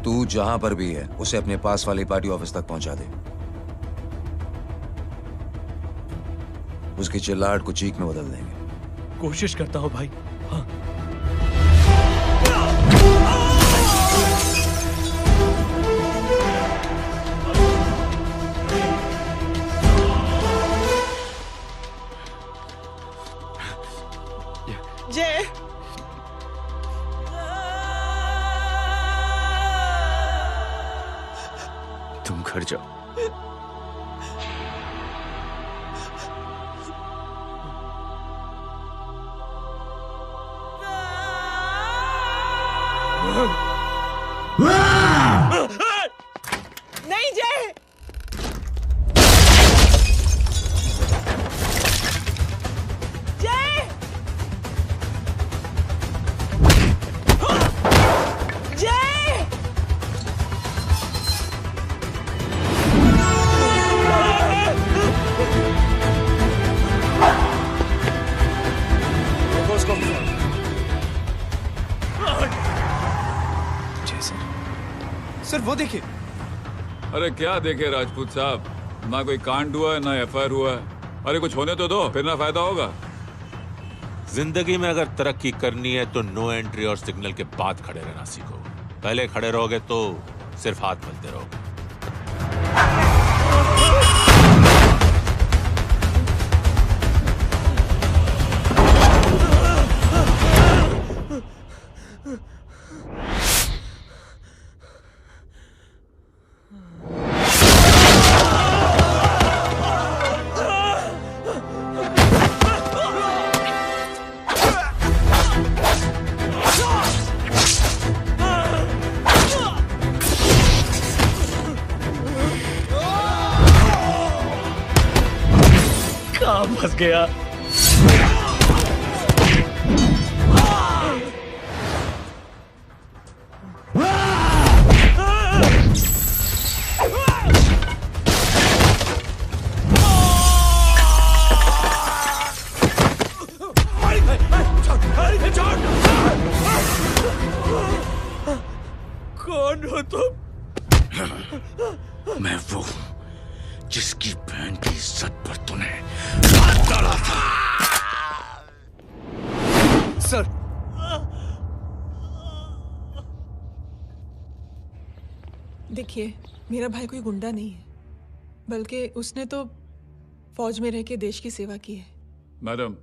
तू जहां पर भी है उसे अपने पास वाली पार्टी ऑफिस तक पहुंचा दे। उसकी चिल्लाहट को चीख में बदल देंगे। कोशिश करता हूं भाई। हाँ। जय, तुम घर जाओ। नहीं जय, जय, जय, सर वो देखिए। अरे क्या देखे राजपूत साहब, ना कोई कांड हुआ है ना एफआईआर हुआ है। अरे कुछ होने तो दो, फिर ना फायदा होगा। जिंदगी में अगर तरक्की करनी है तो नो एंट्री और सिग्नल के बाद खड़े रहना सीखो। पहले खड़े रहोगे तो सिर्फ हाथ मलते रहोगे। फंस गया। कौन हो तुम? मैं वो हूं जिसकी बहन की इज्जत पर तूने हाथ डाला था। सर, देखिए, मेरा भाई कोई गुंडा नहीं है, बल्कि उसने तो फौज में रह के देश की सेवा की है। मैडम,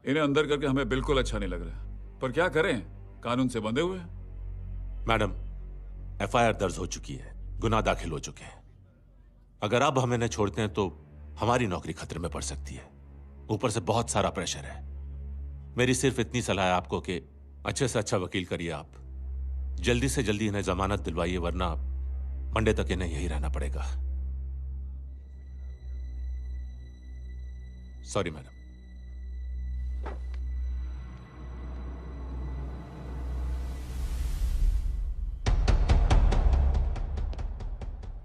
इन्हें अंदर करके हमें बिल्कुल अच्छा नहीं लग रहा, पर क्या करें, कानून से बंधे हुए। मैडम, एफआईआर दर्ज हो चुकी है, गुनाह दाखिल हो चुके हैं। अगर अब हम इन्हें छोड़ते हैं तो हमारी नौकरी खतरे में पड़ सकती है। ऊपर से बहुत सारा प्रेशर है। मेरी सिर्फ इतनी सलाह है आपको कि अच्छे से अच्छा वकील करिए आप। जल्दी से जल्दी इन्हें जमानत दिलवाइए, वरना मंडे तक इन्हें यही रहना पड़ेगा। Sorry madam.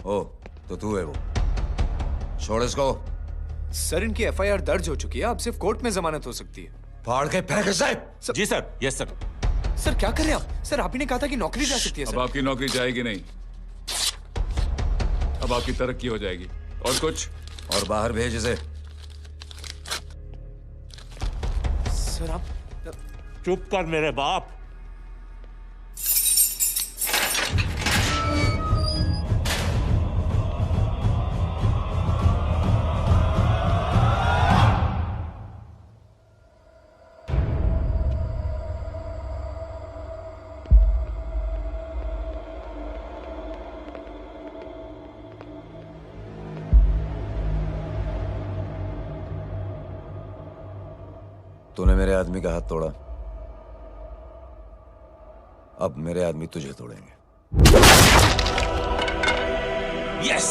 ओ, तो तू है वो? छोड़ इसको। सर, इनकी एफआईआर दर्ज हो चुकी है, अब सिर्फ कोर्ट में जमानत हो सकती है। फाड़ के फेंक साहब। जी सर। Yes sir. सर क्या कर रहे हैं आप? सर, आप ही ने कहा था कि नौकरी जा सकती है। अब आपकी नौकरी जाएगी नहीं, अब आपकी तरक्की हो जाएगी। और कुछ? और बाहर भेज इसे। सर आप चुप कर मेरे बाप। तूने मेरे आदमी का हाथ तोड़ा, अब मेरे आदमी तुझे तोड़ेंगे। यस।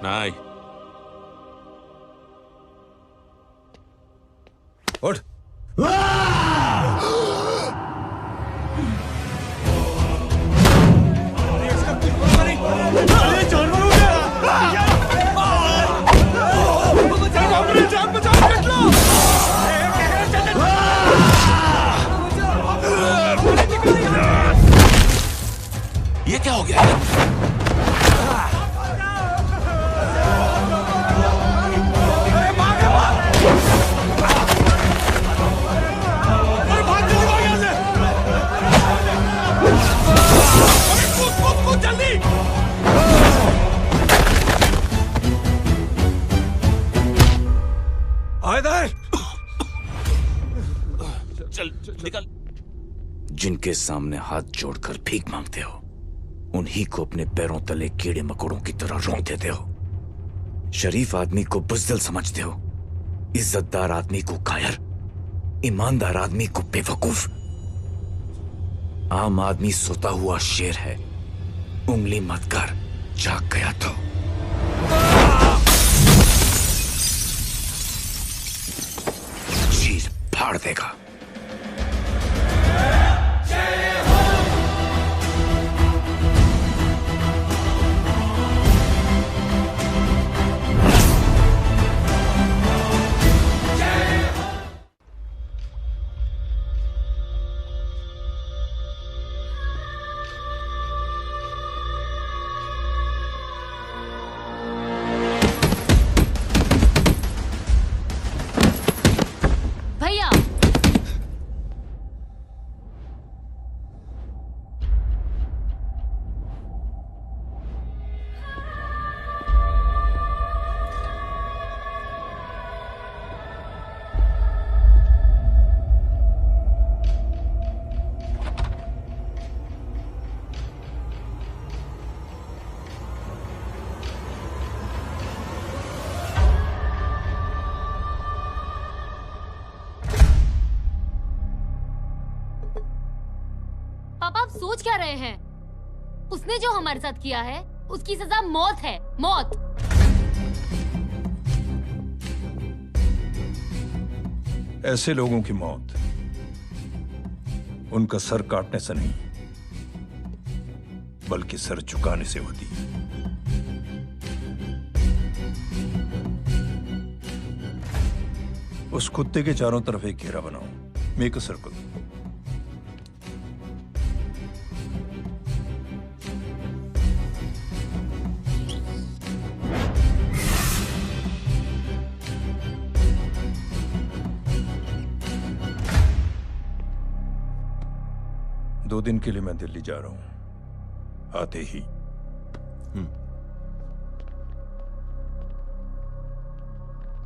नहीं। उठ। ये क्या हो गया? चल निकल। जिनके सामने हाथ जोड़कर भीख मांगते हो, उन्हीं को अपने पैरों तले कीड़े मकोड़ों की तरह रोक देते हो। शरीफ आदमी को बुज़दिल समझते हो, इज्जतदार आदमी को कायर, ईमानदार आदमी को बेवकूफ। आम आदमी सोता हुआ शेर है, उंगली मत कर, जाग गया तो। चीर फाड़ देगा। सोच क्या रहे हैं? उसने जो हमारे साथ किया है उसकी सजा मौत है, मौत। ऐसे लोगों की मौत उनका सर काटने से नहीं बल्कि सर झुकाने से होती है। उस कुत्ते के चारों तरफ एक घेरा बनाओ, मेक अ सर्कल। दो दिन के लिए मैं दिल्ली जा रहा हूं, आते ही।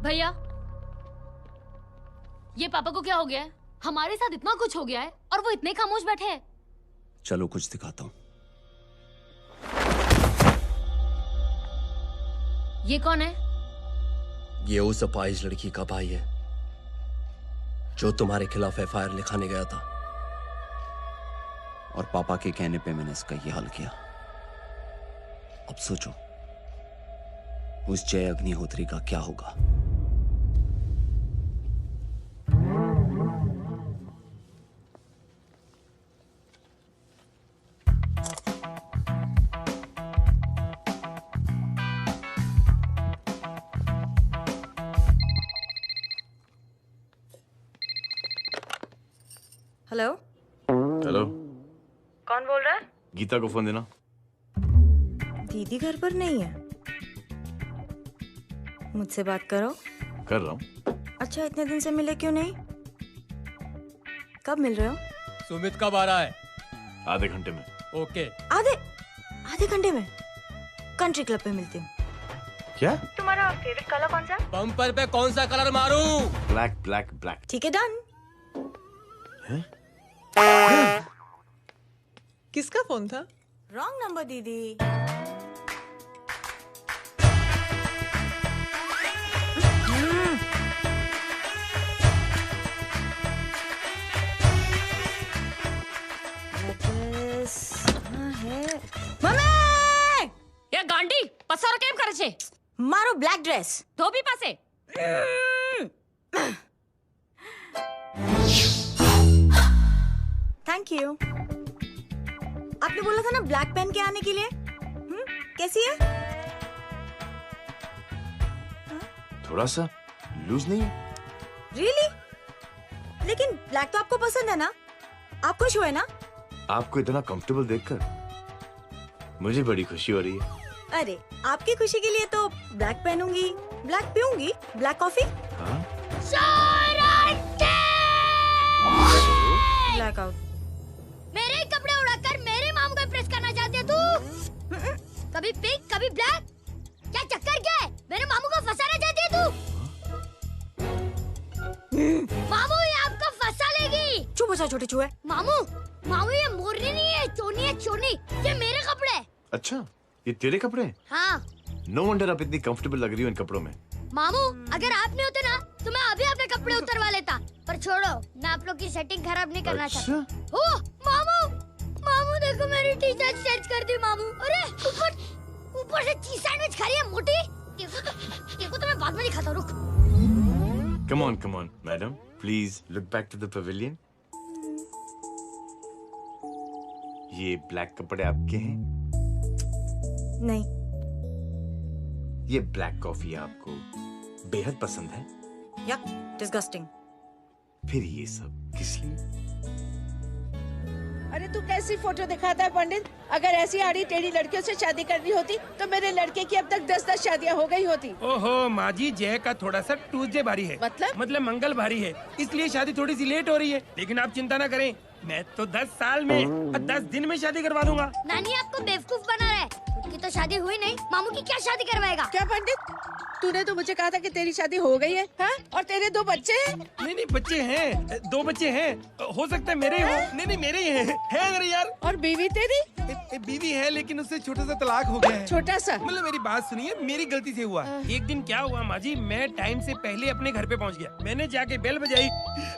भैया, ये पापा को क्या हो गया है? हमारे साथ इतना कुछ हो गया है और वो इतने खामोश बैठे हैं। चलो कुछ दिखाता हूँ। ये कौन है? ये उस अपाहिज लड़की का भाई है जो तुम्हारे खिलाफ एफआईआर लिखाने गया था। और पापा के कहने पे मैंने इसका ये हाल किया। अब सोचो उस जय अग्निहोत्री का क्या होगा। हेलो, हेलो, कौन बोल रहा है? गीता को फोन देना। दीदी घर पर नहीं है। मुझसे बात करो। कर रहा हूँ। अच्छा, इतने दिन से मिले क्यों नहीं? कब मिल रहे हो? सुमित कब आ रहा है? आधे घंटे में। ओके। आधे घंटे में कंट्री क्लब पे मिलती हूँ। क्या? तुम्हारा फेवरेट कलर कौन सा? बम्पर पे कौन सा कलर मारूं? Black black black. ठीक है, डन। किसका फोन था? रॉन्ग नंबर दीदी। ये गांडी पसार केम करे छे? मारो ब्लैक ड्रेस। धोबी पासे। Thank you. आपने बोला था ना ब्लैक पेन के आने के लिए। कैसी है? थोड़ा सा लूज नहीं है? रियली? लेकिन ब्लैक तो आपको पसंद है ना? आप खुश हुए ना? आपको इतना कंफर्टेबल देखकर मुझे बड़ी खुशी हो रही है। अरे, आपकी खुशी के लिए तो ब्लैक पहनूंगी, ब्लैक पीऊंगी, ब्लैक कॉफी। हाँ? Black out. मेरे कपड़े उड़ाकर मेरे मामू को प्रेस करना चाहती है तू? कभी पिंक कभी ब्लैक, क्या चक्कर क्या है? मेरे मामू को फंसाना चाहती है तू? मामू ये आपको फंसा लेगी। चुप हो जा छोटे चूहे। मामू ये मोरनी नहीं है, चोनी है चोनी। ये मेरे कपड़े हैं। अच्छा, ये तेरे कपड़े हैं? हाँ। नो वंडर आप इतनी कंफर्टेबल लग रही हो इन कपड़ों में। मामू अगर आप नहीं होते ना तो मैं अभी अपने कपड़े उतरवा लेता। पर छोड़ो, मैं आप लोग की सेटिंग खराब नहीं करना चाहता। ओह मामू देखो मेरी टी शर्ट चेंज कर दी मामू। अरे ऊपर से चीज सैंडविच खा रही है मोटी। देखो तो मैं बाद में नहीं खाता। रुक। Come on, madam. Please look back to the pavilion. ये ब्लैक कपड़े आपके हैं? नहीं। ये ब्लैक कॉफी आपको बेहद पसंद है? या डिस्गस्टिंग। फिर ये सब किस लिए? अरे तू कैसी फोटो दिखाता है पंडित? अगर ऐसी आड़ी टेढ़ी लड़कियों से शादी करनी होती तो मेरे लड़के की अब तक 10-10 शादियां हो गई होती। ओहो माँ जी, जय का थोड़ा सा ट्यूसडे भारी है। मतलब मंगल भारी है, इसलिए शादी थोड़ी सी लेट हो रही है। लेकिन आप चिंता ना करें, मैं तो 10 साल में और 10 दिन में शादी करवा दूंगा। नानी आपको बेवकूफ बना रहा है। खुद की तो शादी हुई नहीं, मामू की क्या शादी करवाएगा? क्या पंडित? तूने तो मुझे कहा था कि तेरी शादी हो गई है, हाँ? और तेरे 2 बच्चे हैं? नहीं बच्चे हैं, 2 बच्चे हैं, हो सकता है मेरे हो। नहीं मेरे ही हैं, है मेरे यार। और बीवी तेरी? बीवी है लेकिन उससे छोटा सा तलाक हो गया है। छोटा सा? मतलब मेरी बात सुनिए, मेरी गलती से हुआ। एक दिन क्या हुआ माँ जी, मैं टाइम से पहले अपने घर पे पहुँच गया। मैंने जाके बेल बजाई,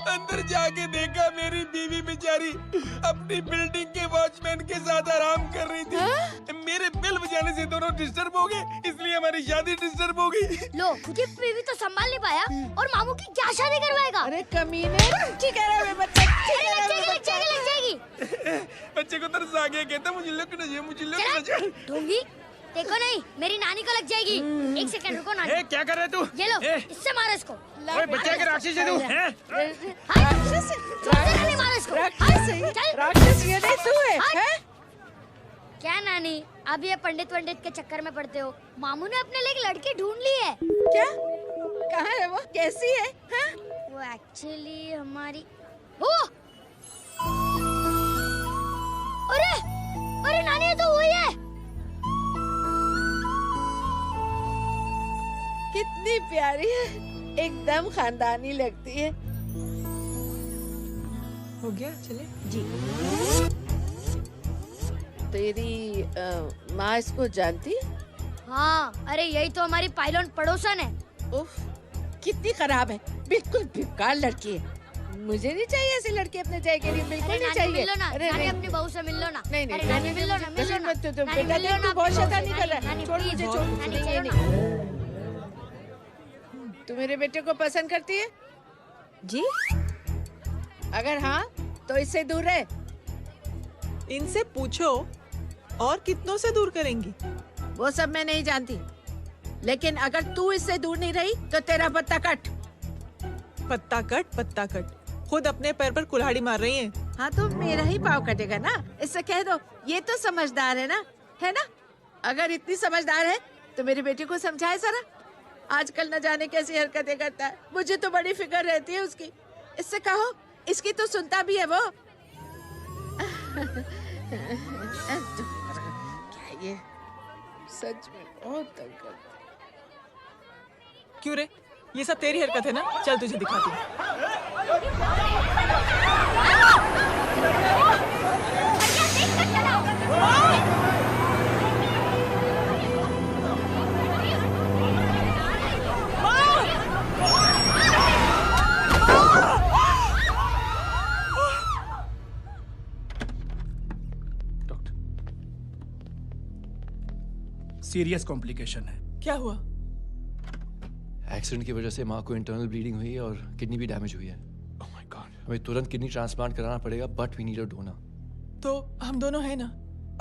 अंदर जाके देखा मेरी बीवी बेचारी अपनी बिल्डिंग के वॉचमैन के साथ आराम कर रही थी। मेरे बेल बजाने से दोनों डिस्टर्ब हो गए, इसलिए हमारी शादी डिस्टर्ब हो गई। लो, तुझे बीवी तो संभाल नहीं पाया और मामू की क्या शादी करवाएगा? अरे कमीने, ठीक है रे बच्चा, ठीक है रे बच्चा। लग जाएगी। बच्चे को तरस आ गया, कहता मुझे लगना चाहिए, मुझे लगना चाहिए। ढोंगी, देखो नहीं, मेरी नानी को लग जाएगी। 1 सेकंड रुको नानी। क्या कर रहे तू? ये लो, इससे मारो इसको। ओए बच्चा के राक्षस है तू, हैं? राक्षस? मारो इसको। राक्षस ये नहीं तू है, हैं? क्या नानी, अब ये पंडित के चक्कर में पड़ते हो? मामू ने अपने लिए एक लड़की ढूंढ ली है। क्या? कहाँ है वो? कैसी है? हाँ? वो एक्चुअली हमारी अरे नानी, ये तो वही है। कितनी प्यारी है, एकदम खानदानी लगती है। हो गया, चले जी। तेरी माँ इसको जानती? हाँ, अरे यही तो हमारी पायलट पड़ोसन है। उफ, कितनी खराब है, बिल्कुल बेकार लड़की है। मुझे नहीं चाहिए ऐसी लड़की अपने जय के लिए, बिल्कुल नहीं चाहिए। मिलो ना, अरे नानी अपनी बहू से मिल लो ना। नहीं अरे नानी मिल लो ना, मिल लो ना। बेटा देख, तू बहुत शैतानी कर रहा है। छोड़ मुझे, छोड़। नहीं। तू मेरे बेटे को पसंद करती है? जी। अगर हाँ तो इससे दूर रहे। इनसे पूछो, और कितनों से दूर करेंगी? वो सब मैं नहीं जानती, लेकिन अगर तू इससे दूर नहीं रही तो तेरा पत्ता कट। पत्ता कट, खुद अपने पैर पर कुल्हाड़ी मार रही हैं। हाँ तो मेरा ही पाँव कटेगा ना, इससे कह दो। ये तो समझदार है ना, है ना? अगर इतनी समझदार है तो मेरे बेटे को समझाए जरा। आजकल न जाने कैसी हरकतें करता है, मुझे तो बड़ी फिक्र रहती है उसकी। इससे कहो, इसकी तो सुनता भी है वो। क्या ये सच में बहुत तंग करता है। क्यों रे, ये सब तेरी हरकत है ना? चल तुझे दिखाती हूँ। सीरियस कॉम्प्लिकेशन है। क्या हुआ? एक्सीडेंट की वजह से माँ को इंटरनल ब्लीडिंग हुई है और किडनी भी डैमेज हुई है। Oh my god. हमें तुरंत किडनी ट्रांसप्लांट कराना पड़ेगा, but we need a donor. तो हम दोनों हैं ना?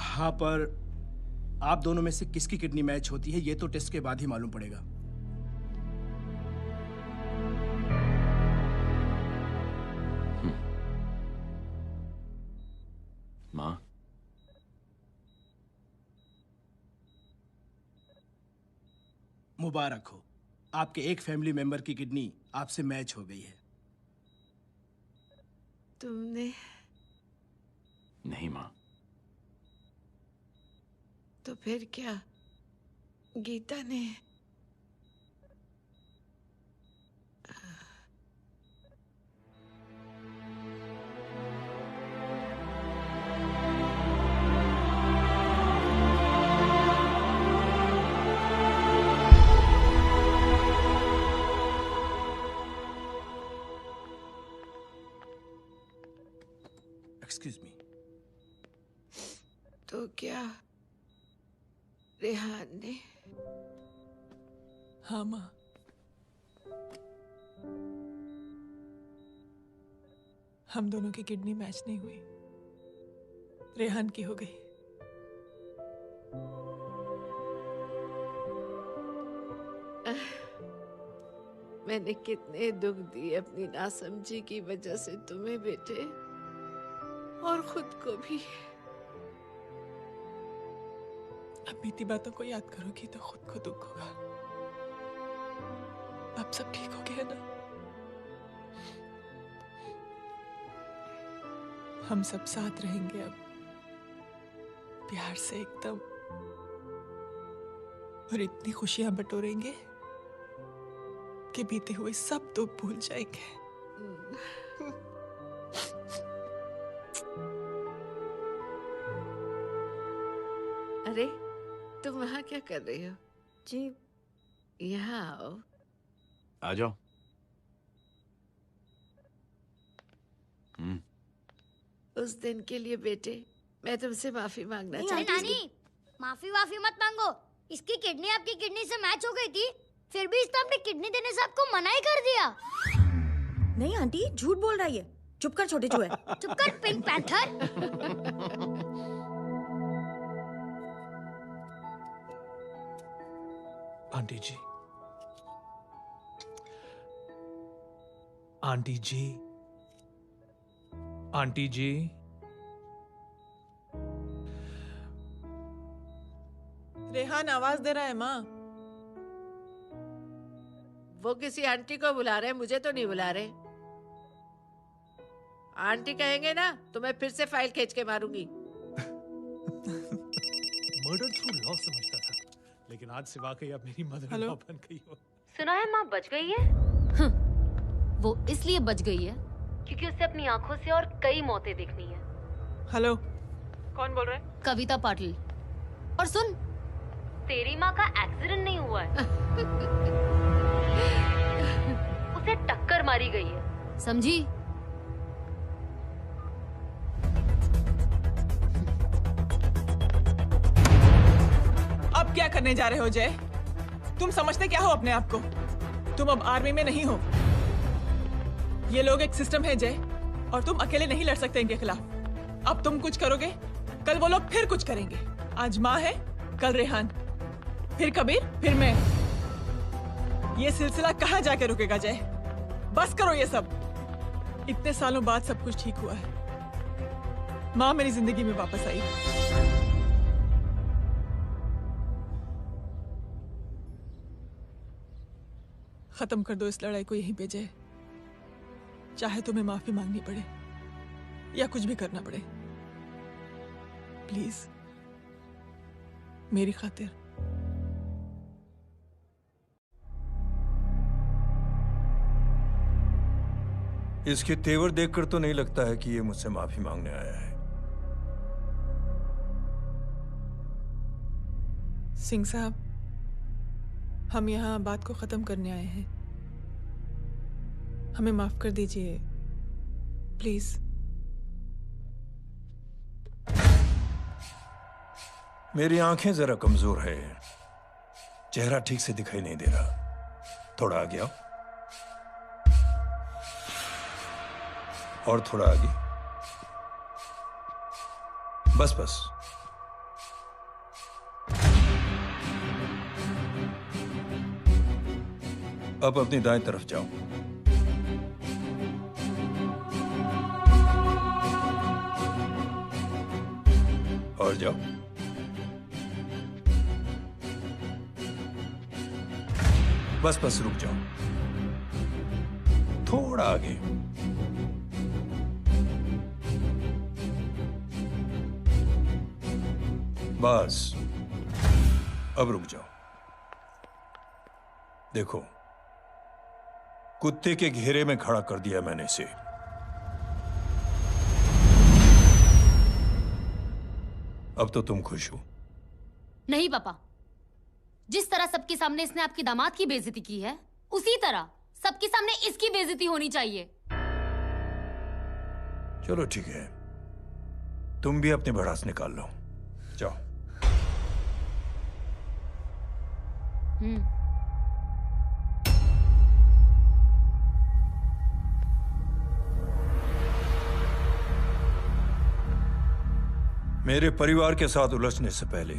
हाँ, पर आप दोनों में से किसकी किडनी मैच होती है ये तो टेस्ट के बाद ही मालूम पड़ेगा। माँ, मुबारक हो, आपके एक फैमिली मेंबर की किडनी आपसे मैच हो गई है। तुमने? नहीं माँ। तो फिर क्या? गीता ने? Excuse me. तो क्या रेहान ने? हाँ माँ, हम दोनों की किडनी मैच नहीं हुई, रेहान की हो गई। मैंने कितने दुख दिए अपनी नासमझी की वजह से तुम्हें बेटे, और खुद को भी। अब बीती बातों को याद करोगी तो खुद को दुख होगा। अब सब ठीक हो गया ना? हम सब साथ रहेंगे अब, प्यार से एकदम, और इतनी खुशियां बटोरेंगे के बीते हुए सब दुख भूल जाएंगे। अरे तुम वहाँ क्या कर रही हो? जी यहाँ आओ। आ जाओ। उस दिन के लिए बेटे मैं तुमसे माफी मांगना नहीं चाहती हूँ। नानी, माफी वाफी मत मांगो। इसकी किडनी आपकी किडनी से मैच हो गई थी, फिर भी इसने अपनी किडनी देने से आपको मना ही कर दिया। नहीं आंटी, झूठ बोल रही है। चुप कर छोटे चूहे। चुप कर पिंक पैंथर। आंटी जी, आंटी जी, आंटी जी, रेहान आवाज दे रहा है माँ। वो किसी आंटी को बुला रहे हैं, मुझे तो नहीं बुला रहे। आंटी कहेंगे ना तो मैं फिर से फाइल खींच के मारूंगी। मर्डर थ्रू लॉ समझता था, लेकिन आज से वाकई अब मेरी मदर इन लॉ बन गई हो। सुना है माँ बच गई है। वो इसलिए बच गई है क्योंकि उसे अपनी आंखों से और कई मौतें देखनी है। हेलो, कौन बोल रहा है? कविता पाटिल। और सुन, तेरी माँ का एक्सीडेंट नहीं हुआ है, उसे टक्कर मारी गई है, समझी? अब क्या करने जा रहे हो जय? तुम समझते क्या हो अपने आप को? तुम अब आर्मी में नहीं हो। ये लोग एक सिस्टम है जय, और तुम अकेले नहीं लड़ सकते इनके खिलाफ। अब तुम कुछ करोगे, कल वो लोग फिर कुछ करेंगे। आज माँ है, कल रेहान, फिर कबीर, फिर मैं। ये सिलसिला कहाँ जाके रुकेगा जय? बस करो ये सब। इतने सालों बाद सब कुछ ठीक हुआ है। माँ मेरी जिंदगी में वापस आई। खत्म कर दो इस लड़ाई को यहीं पे जय। चाहे तुम्हें माफी मांगनी पड़े या कुछ भी करना पड़े, प्लीज मेरी खातिर। इसके तेवर देखकर तो नहीं लगता है कि ये मुझसे माफी मांगने आया है। सिंह साहब, हम यहाँ बात को खत्म करने आए हैं। हमें माफ कर दीजिए प्लीज। मेरी आंखें जरा कमजोर है, चेहरा ठीक से दिखाई नहीं दे रहा। थोड़ा आगे आओ, और थोड़ा आगे, बस बस। अब अपनी दाएं तरफ जाओ। और जाओ। बस बस रुक जाओ, थोड़ा आगे। बस अब रुक जाओ। देखो, कुत्ते के घेरे में खड़ा कर दिया मैंने इसे। अब तो तुम खुश हो? नहीं पापा, जिस तरह सबके सामने इसने आपकी दामाद की बेइज्जती की है, उसी तरह सबके सामने इसकी बेइज्जती होनी चाहिए। चलो ठीक है, तुम भी अपनी भड़ास निकाल लो, जाओ। मेरे परिवार के साथ उलझने से पहले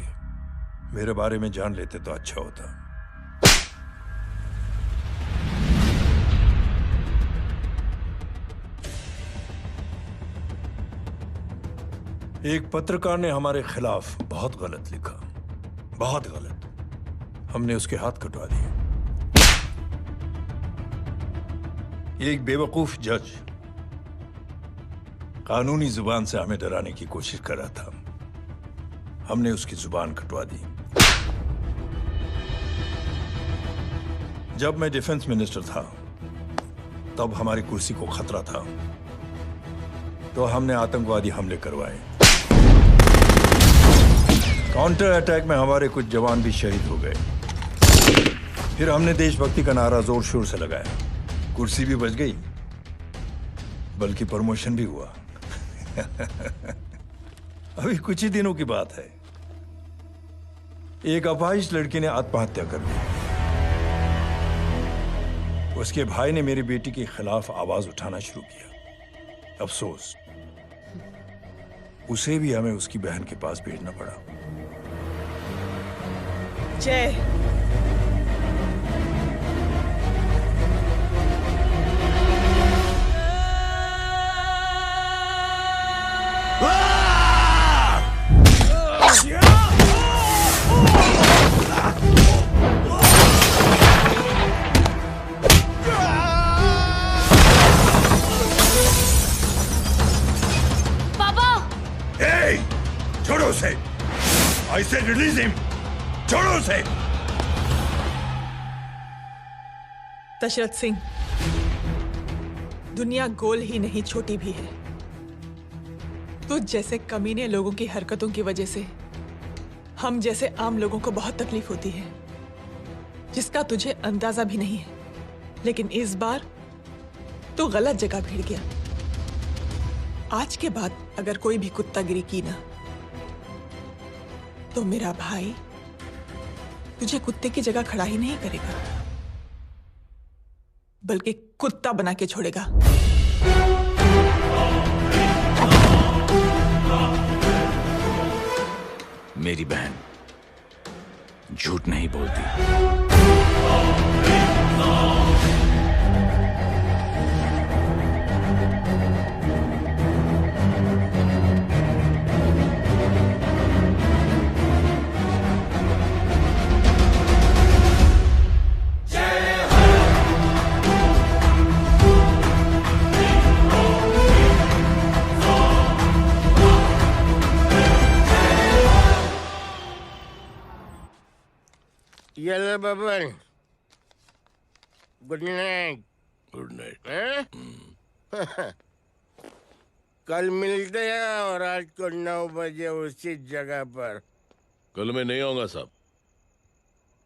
मेरे बारे में जान लेते तो अच्छा होता। एक पत्रकार ने हमारे खिलाफ बहुत गलत लिखा, बहुत गलत। हमने उसके हाथ कटवा दिए। एक बेवकूफ जज कानूनी जुबान से हमें डराने की कोशिश कर रहा था। हमने उसकी जुबान कटवा दी। जब मैं डिफेंस मिनिस्टर था तब हमारी कुर्सी को खतरा था, तो हमने आतंकवादी हमले करवाए। काउंटर अटैक में हमारे कुछ जवान भी शहीद हो गए। फिर हमने देशभक्ति का नारा जोर शोर से लगाया। कुर्सी भी बच गई, बल्कि प्रमोशन भी हुआ। अभी कुछ ही दिनों की बात है, एक अपाहिज लड़की ने आत्महत्या कर ली। उसके भाई ने मेरी बेटी के खिलाफ आवाज उठाना शुरू किया। अफसोस, उसे भी हमें उसकी बहन के पास भेजना पड़ा। जय, छोड़ो उसे! I said release him! छोड़ो उसे! दशरथ सिंह, दुनिया गोल ही नहीं छोटी भी है। तुझ जैसे कमीने लोगों की हरकतों की वजह से हम जैसे आम लोगों को बहुत तकलीफ होती है, जिसका तुझे अंदाजा भी नहीं है। लेकिन इस बार तू गलत जगह भिड़ गया। आज के बाद अगर कोई भी कुत्तागिरी की ना, तो मेरा भाई तुझे कुत्ते की जगह खड़ा ही नहीं करेगा, बल्कि कुत्ता बना के छोड़ेगा। मेरी बहन झूठ नहीं बोलती। Yellow Baban, good night. Good night. कल मिलते हैं और रात को 9 बजे उसी जगह पर। कल मैं नहीं आऊंगा साहब,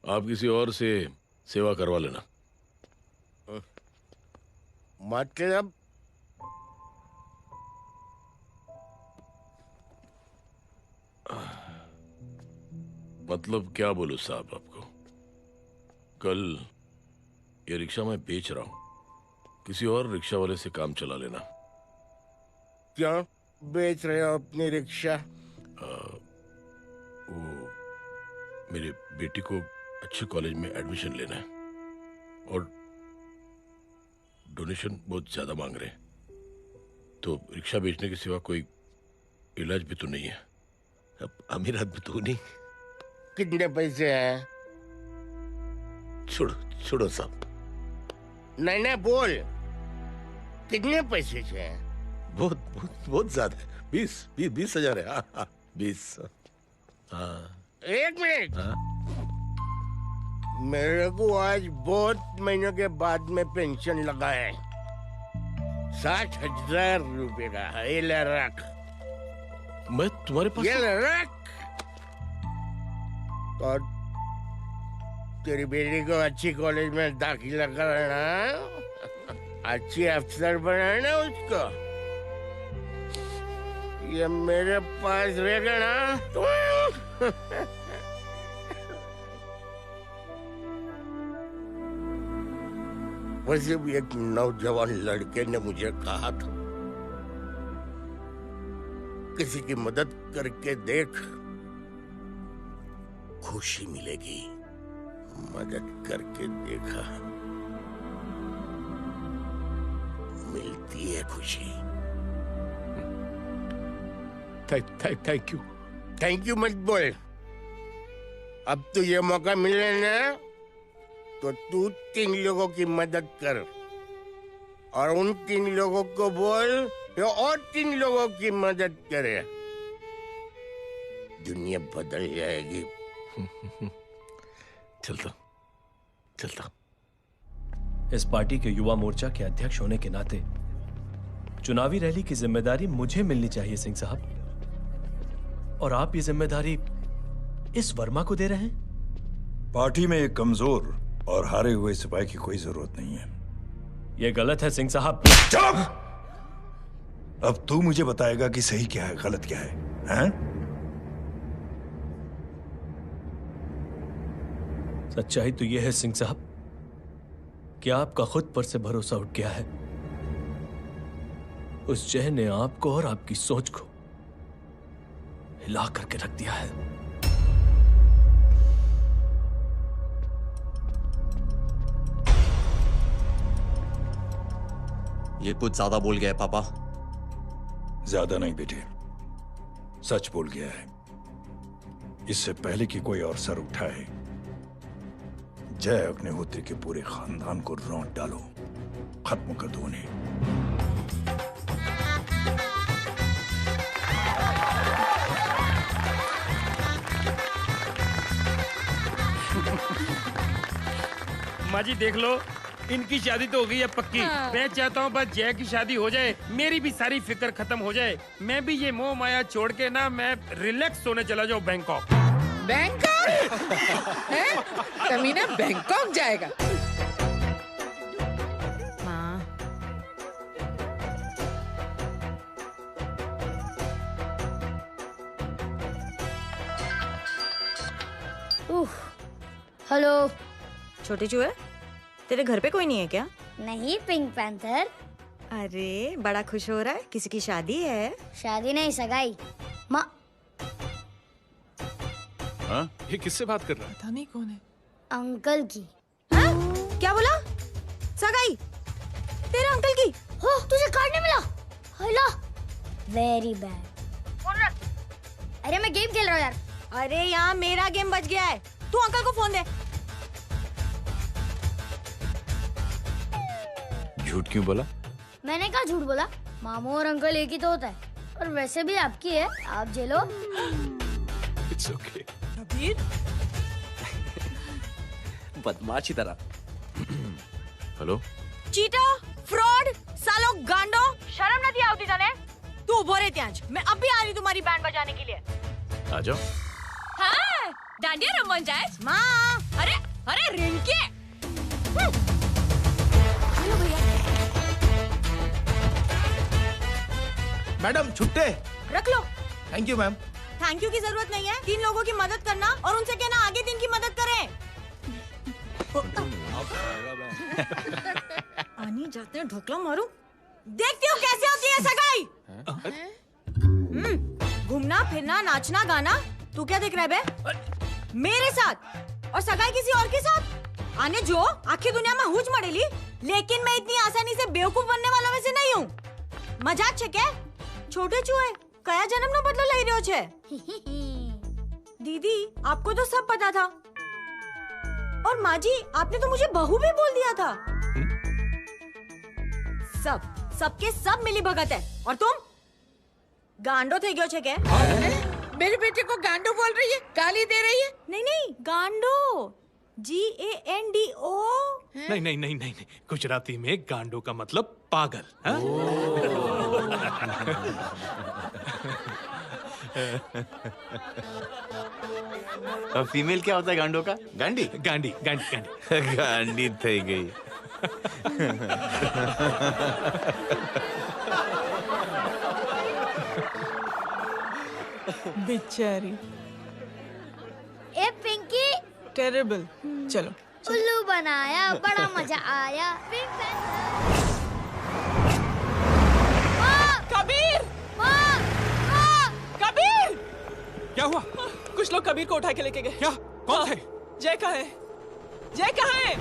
आप किसी और से सेवा करवा लेना। मतलब? मतलब क्या बोलूं साहब आपको। कल ये रिक्शा मैं बेच रहा हूं, किसी और रिक्शा वाले से काम चला लेना। क्यों बेच रहे हो अपनी रिक्शा? वो मेरे बेटी को अच्छे कॉलेज में एडमिशन लेना है और डोनेशन बहुत ज्यादा मांग रहे हैं, तो रिक्शा बेचने के सिवा कोई इलाज भी तो नहीं है। अब अमीर आदमी तो नहीं। कितने पैसे हैं? छोड़ो छोड़ो साहब। नहीं नहीं बोल, कितने पैसे हैं? बहुत बहुत बहुत ज्यादा है। 20 हजार है। हाँ 20। हाँ 1 मिनट। मेरे को आज बहुत महीनों के बाद में पेंशन लगा है। 60,000 रुपए का। ये ले रख। मैं तुम्हारे पास? ये ले रख। और तेरी बेटी को अच्छी कॉलेज में दाखिला कराना, अच्छी अफसर बनाना उसको। ये मेरे पास रहेगा ना तो वैसे भी एक नौजवान लड़के ने मुझे कहा था, किसी की मदद करके देख, खुशी मिलेगी। मदद करके देखा, मिलती है खुशी। Thank you. थैंक यू मत बोल। अब तो ये मौका मिले ना, तो तू 3 लोगों की मदद कर और उन 3 लोगों को बोल जो और 3 लोगों की मदद करे। दुनिया बदल जाएगी। चलता चलता। इस पार्टी के युवा मोर्चा के अध्यक्ष होने के नाते चुनावी रैली की जिम्मेदारी मुझे मिलनी चाहिए सिंह साहब, और आप ये जिम्मेदारी इस वर्मा को दे रहे हैं। पार्टी में एक कमजोर और हारे हुए सिपाही की कोई जरूरत नहीं है। यह गलत है सिंह साहब। चुप! अब तू मुझे बताएगा कि सही क्या है, गलत क्या है, हैं? सच्चाई तो यह है सिंह साहब कि आपका खुद पर से भरोसा उठ गया है। उस जय ने आपको और आपकी सोच को हिला करके रख दिया है। ये कुछ ज्यादा बोल गया है पापा। ज्यादा नहीं बेटे, सच बोल गया है। इससे पहले कि कोई और सर उठाए, जय अग्निहोत्री के पूरे खानदान को रौंद डालो, खत्म कर दो उन्हें। माँ जी देख लो, इनकी शादी तो हो गई है पक्की। हाँ। मैं चाहता हूँ बस जय की शादी हो जाए, मेरी भी सारी फिक्र खत्म हो जाए। मैं भी ये मोह माया छोड़ के ना मैं रिलैक्स होने चला जाऊँ बैंकॉक। बैंकॉक? हैं? कमीना बैंकॉक जाएगा? माँ, हेलो। छोटे चूहे, तेरे घर पे कोई नहीं है क्या? नहीं, पिंक पैंथर। अरे बड़ा खुश हो रहा है, किसी की शादी है? शादी नहीं, सगाई। माँ, ये किससे बात कर रहा है? पता नहीं कौन है। अंकल की। क्या बोला? सगाई? तेरे अंकल की? हो, तुझे कार्ड नहीं मिला? Hello, very bad. अरे मैं गेम खेल रहा हूँ यार। अरे यहाँ मेरा गेम बच गया है, तू अंकल को फोन दे। झूठ क्यों बोला? मैंने कहा झूठ बोला? मामू और अंकल एक ही तो होता है, और वैसे भी आपकी है, आप झेलो। It's okay. कबीर, बदमाश की तरह। हेलो, चीटा, फ्रॉड, सालो गांडो, शर्म नहीं आती तने? तू उभो रे त्यांज, मैं अब भी आ रही तुम्हारी बैंड बजाने के लिए। आ जाओ। हाँ, डांडिया रमन जाए। माँ, अरे अरे रिंकी। हेलो भैया। मैडम छुट्टे। रख लो। Thank you ma'am. Thank you की जरूरत नहीं है, 3 लोगों की मदद करना और उनसे कहना आगे 3 की मदद करें। आनी जाते हैं, ढोकला मारूं। देखती हूँ कैसे होती है सगाई। घूमना फिरना नाचना गाना, तू क्या देख रहा है बे? मेरे साथ और सगाई किसी और के साथ? आने जो आखिर दुनिया में हुज मड़ेली, लेकिन मैं इतनी आसानी से बेवकूफ बनने वालों में से नहीं हूँ। मजाक छे क्या? छोटे चूहे कया जन्म नो बदलो लई रह्यो छे? दीदी, आपको तो सब पता था। और माँ जी, आपने तो मुझे बहू भी बोल दिया था। सबके सब मिली भगत है, और तुम गांडो थे गयो छे क्या? मेरे बेटे को गांडो बोल रही है, गाली दे रही है? नहीं, गांडो, GANDO। नहीं नहीं नहीं नहीं नहीं, गुजराती में गांडो का मतलब पागल। हाँ? अब फीमेल क्या होता है गांडो का? गांडी गांडी गांडी गांडी गांडी थई गई। बेचारी। ए पिंकी। टेरेबल। चलो। उल्लू बनाया, बड़ा मजा आया। Pink panther. कबीर! कबीर! क्या हुआ? कुछ लोग कबीर को उठा के लेके गए। क्या? कौन थे? जय कहाँ है? जय कहाँ है?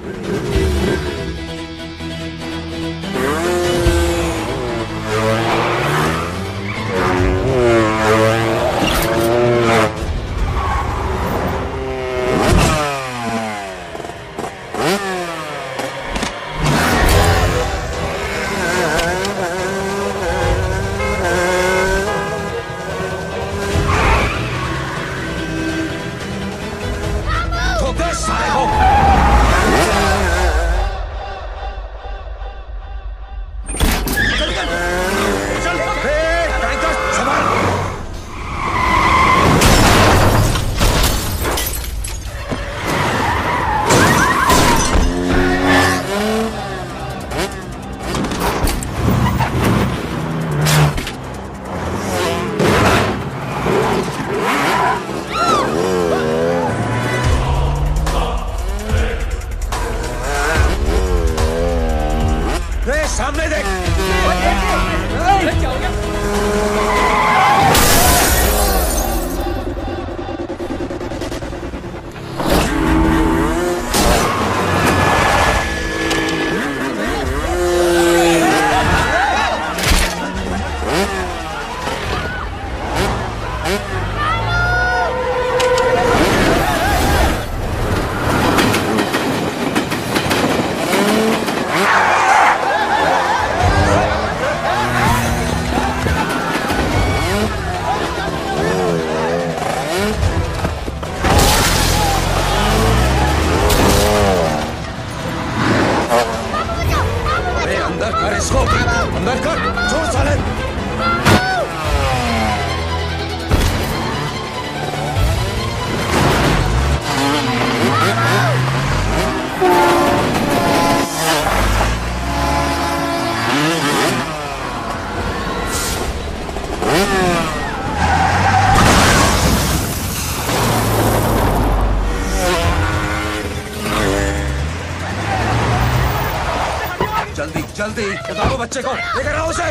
जल्दी बताओ बच्चे को, लेकर आओ उसे।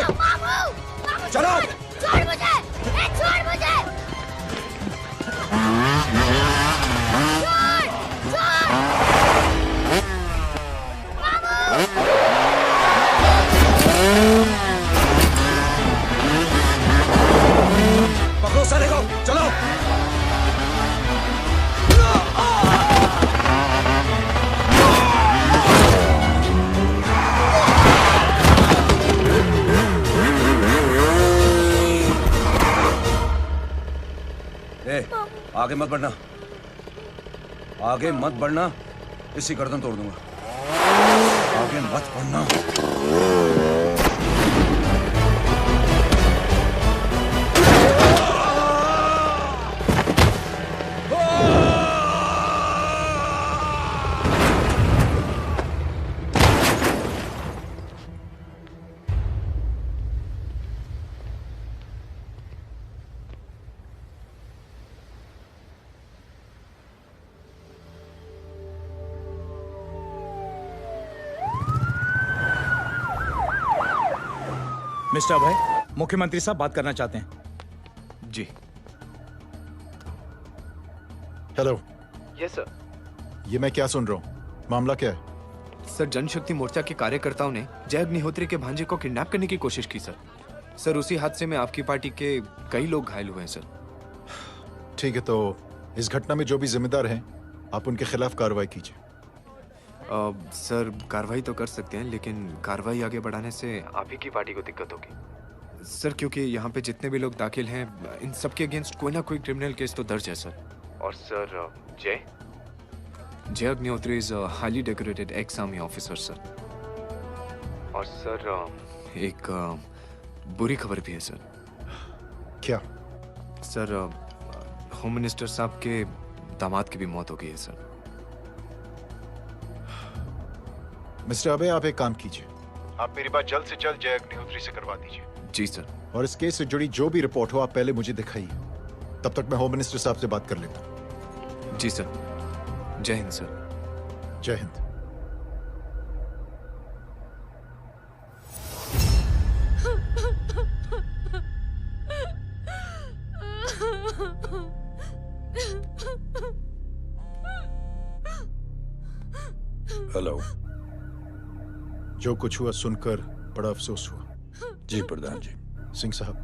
चलो। छोड़ मुझे, छोड़ मुझे। पकड़ो साले को, चलो। आगे मत बढ़ना, आगे मत बढ़ना, इसी गर्दन तोड़ दूंगा। आगे मत बढ़ना। मिस्टर अभय, मुख्यमंत्री साहब बात करना चाहते हैं। जी। हेलो। Yes sir. ये मैं क्या सुन रहा हूँ? मामला क्या है? सर, जनशक्ति मोर्चा के कार्यकर्ताओं ने जय अग्निहोत्री के भांजे को किडनैप करने की कोशिश की सर। सर, उसी हादसे में आपकी पार्टी के कई लोग घायल हुए हैं सर। ठीक है, तो इस घटना में जो भी जिम्मेदार हैं, आप उनके खिलाफ कार्रवाई कीजिए। सर, कार्रवाई तो कर सकते हैं, लेकिन कार्रवाई आगे बढ़ाने से आप ही की पार्टी को दिक्कत होगी सर, क्योंकि यहाँ पे जितने भी लोग दाखिल हैं, इन सब के अगेंस्ट कोई ना कोई क्रिमिनल केस तो दर्ज है सर। और सर, जय Agnihotri is highly decorated ex army officer sir. और सर, एक बुरी खबर भी है सर। क्या? सर, होम मिनिस्टर साहब के दामाद की भी मौत हो गई है सर। मिस्टर अबे, आप एक काम कीजिए, आप मेरी बात जल्द से जल्द जय अग्निहोत्री से करवा दीजिए। जी सर। और इस केस से जुड़ी जो भी रिपोर्ट हो, आप पहले मुझे दिखाइए। तब तक मैं होम मिनिस्टर साहब से बात कर लेता हूँ। जी सर। जय हिंद सर। जय हिंद। हेलो। जो कुछ हुआ सुनकर बड़ा अफसोस हुआ। जी प्रधान जी। सिंह साहब,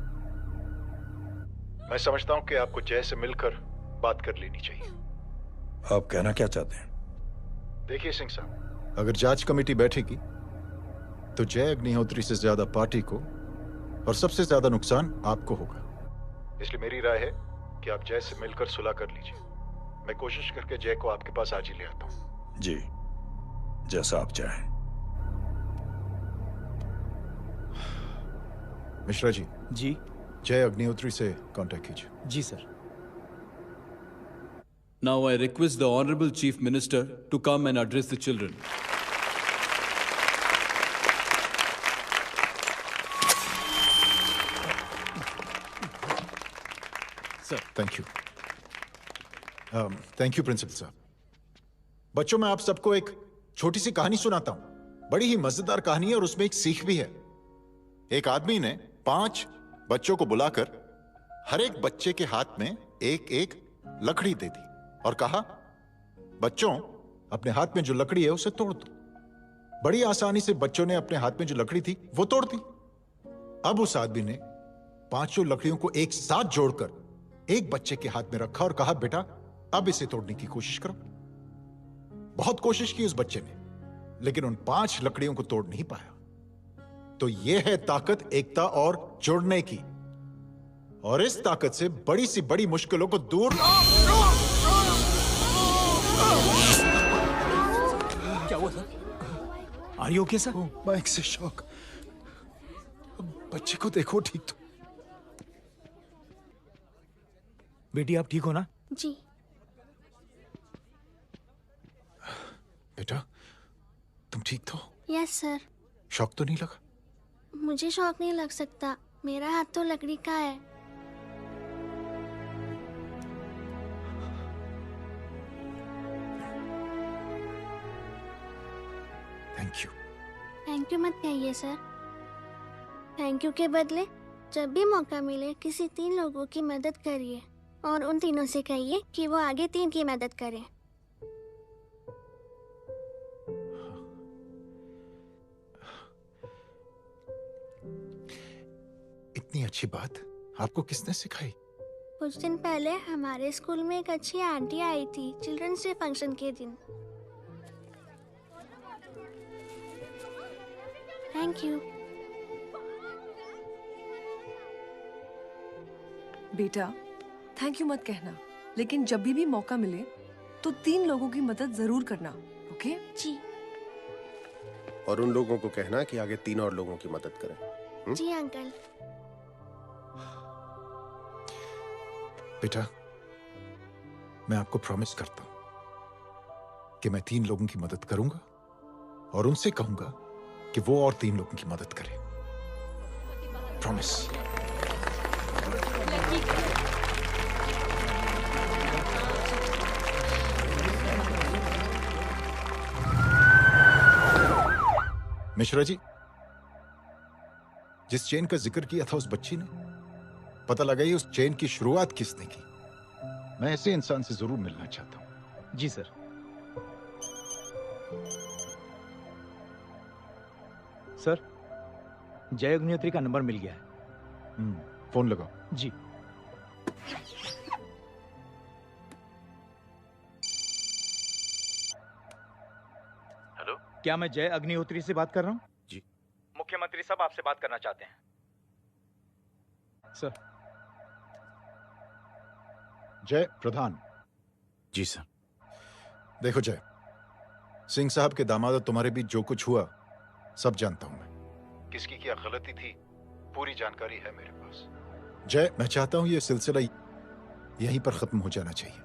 मैं समझता हूं कि आपको जय से मिलकर बात कर लेनी चाहिए। आप कहना क्या चाहते हैं? देखिए सिंह साहब, अगर जांच कमेटी बैठेगी तो जय अग्निहोत्री से ज्यादा पार्टी को और सबसे ज्यादा नुकसान आपको होगा। इसलिए मेरी राय है कि आप जय से मिलकर सुलह कर लीजिए। मैं कोशिश करके जय को आपके पास आज ही ले आता हूं। जी, जैसा आप चाहें। मिश्रा जी। जी। जय अग्निहोत्री से कांटेक्ट कीजिए। जी sir. Now I request the Honorable Chief Minister to come and address the children. Sir, thank you. Thank you principal साहब। बच्चों, मैं आप सबको एक छोटी सी कहानी सुनाता हूं। बड़ी ही मजेदार कहानी है और उसमें एक सीख भी है। एक आदमी ने 5 बच्चों को बुलाकर हर एक बच्चे के हाथ में एक एक लकड़ी दे दी और कहा, बच्चों, अपने हाथ में जो लकड़ी है उसे तोड़ दो। बड़ी आसानी से बच्चों ने अपने हाथ में जो लकड़ी थी वो तोड़ दी। अब उस आदमी ने 5 लकड़ियों को एक साथ जोड़कर एक बच्चे के हाथ में रखा और कहा, बेटा, अब इसे तोड़ने की कोशिश करो। बहुत कोशिश की उस बच्चे ने, लेकिन उन 5 लकड़ियों को तोड़ नहीं पाया। तो यह है ताकत एकता और जुड़ने की। और इस ताकत से बड़ी सी बड़ी मुश्किलों को दूर। क्या हुआ sir? Are you okay sir? Mike से शॉक। बच्चे को देखो ठीक तो। बेटी, आप ठीक हो ना? जी। बेटा, तुम ठीक तो? Yes sir. शॉक तो नहीं लगा? मुझे शौक नहीं लग सकता, मेरा हाथ तो लकड़ी का है। Thank you. थैंक यू मत कहिए सर। थैंक यू के बदले जब भी मौका मिले किसी 3 लोगों की मदद करिए और उन तीनों से कहिए कि वो आगे 3 की मदद करें। इतनी अच्छी बात आपको किसने सिखाई? कुछ दिन पहले हमारे स्कूल में एक अच्छी आंटी आई थी चिल्ड्रंस डे फंक्शन के दिन। Thank you. बेटा थैंक यू मत कहना, लेकिन जब भी मौका मिले तो 3 लोगों की मदद जरूर करना, ओके? जी। और उन लोगों को कहना कि आगे 3 और लोगों की मदद करें। जी अंकल। बेटा, मैं आपको प्रॉमिस करता हूं कि मैं 3 लोगों की मदद करूंगा और उनसे कहूंगा कि वो और 3 लोगों की मदद करें। प्रॉमिस। मिश्रा जी, जिस चेन का जिक्र किया था उस बच्ची ने, पता लगाइए उस चेन की शुरुआत किसने की। मैं ऐसे इंसान से जरूर मिलना चाहता हूं। जी सर। सर, जय अग्निहोत्री का नंबर मिल गया है। फोन लगाओ। जी। हेलो, क्या मैं जय अग्निहोत्री से बात कर रहा हूँ? जी। मुख्यमंत्री साहब आपसे बात करना चाहते हैं। सर। जय प्रधान। जी सर। देखो जय, सिंह साहब के दामाद तुम्हारे बीच जो कुछ हुआ सब जानता हूं मैं। किसकी क्या गलती थी पूरी जानकारी है मेरे पास। जय, मैं चाहता हूं ये सिलसिला यहीं पर खत्म हो जाना चाहिए।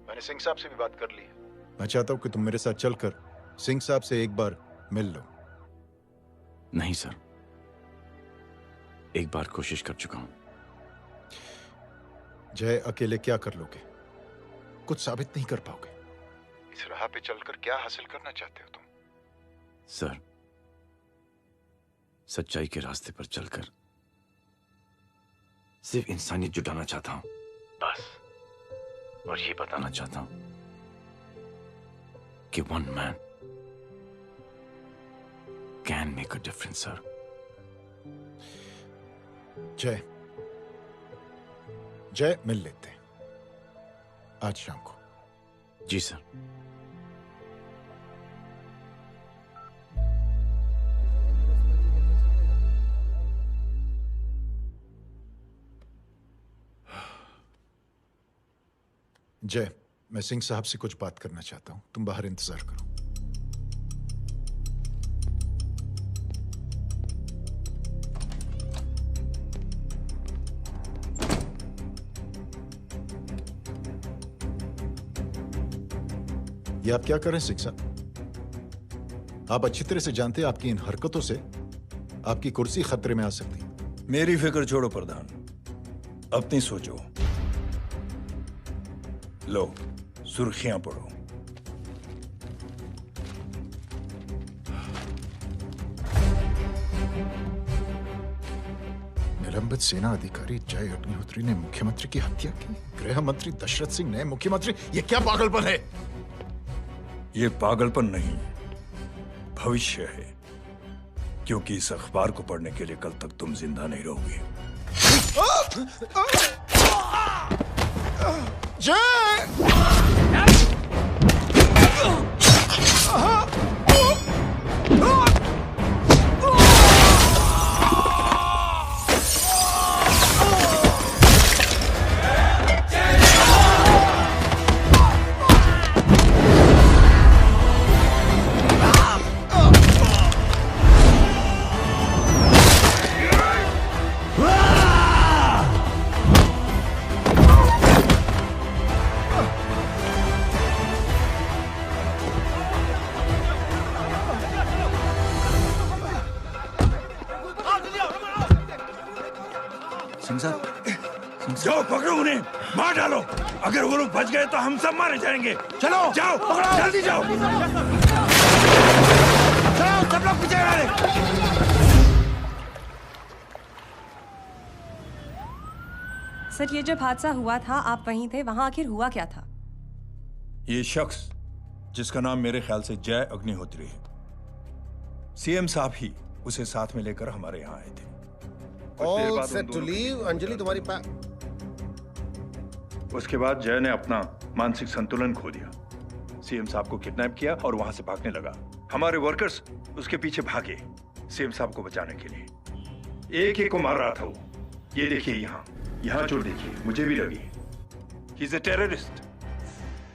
मैंने सिंह साहब से भी बात कर ली है। मैं चाहता हूं कि तुम मेरे साथ चलकर सिंह साहब से एक बार मिल लो। नहीं सर, एक बार कोशिश कर चुका हूं। जय, अकेले क्या कर लोगे? कुछ साबित नहीं कर पाओगे। इस राह पे चलकर क्या हासिल करना चाहते हो तुम? सर, सच्चाई के रास्ते पर चलकर सिर्फ इंसानियत जुटाना चाहता हूं, बस। और ये बताना चाहता हूं कि one man can make a difference, sir. जय, जय, मिल लेते हैं आज शाम को। जी सर। जय, मैं सिंह साहब से कुछ बात करना चाहता हूं, तुम बाहर इंतजार करो। ये आप क्या कर रहे हैं सिंह साहब? आप अच्छी तरह से जानते हैं आपकी इन हरकतों से आपकी कुर्सी खतरे में आ सकती है। मेरी फिक्र छोड़ो प्रधान, अपनी सोचो। लो, सुर्खियां पढ़ो। निलंबित सेना अधिकारी जय अग्निहोत्री ने मुख्यमंत्री की हत्या की। गृह मंत्री दशरथ सिंह ने मुख्यमंत्री, ये क्या पागलपन है? ये पागलपन नहीं, भविष्य है, क्योंकि इस अखबार को पढ़ने के लिए कल तक तुम जिंदा नहीं रहोगे। जाओ पकड़ो उन्हें, मार डालो। अगर वो लोग बच गए तो हम सब मारे जाएंगे। चलो जाओ, पकड़ो, जल्दी जाओ। चलो सब लोग पीछे रहे। सर, ये जब हादसा हुआ था आप वहीं थे, वहां आखिर हुआ क्या था? ये शख्स जिसका नाम मेरे ख्याल से जय अग्निहोत्री है, सीएम साहब ही उसे साथ में लेकर हमारे यहाँ आए थे। All set to leave. Anjali तुम्हारी उसके बाद जय ने अपना मानसिक संतुलन खो दिया, सीएम साहब को किडनैप किया और वहां से भागने लगा। हमारे वर्कर्स उसके पीछे भागे सीएम साहब को बचाने के लिए। एक एक को मार रहा था वो। ये देखिए यहाँ चोट देखिए, मुझे भी लगी। ही इज अ टेररिस्ट,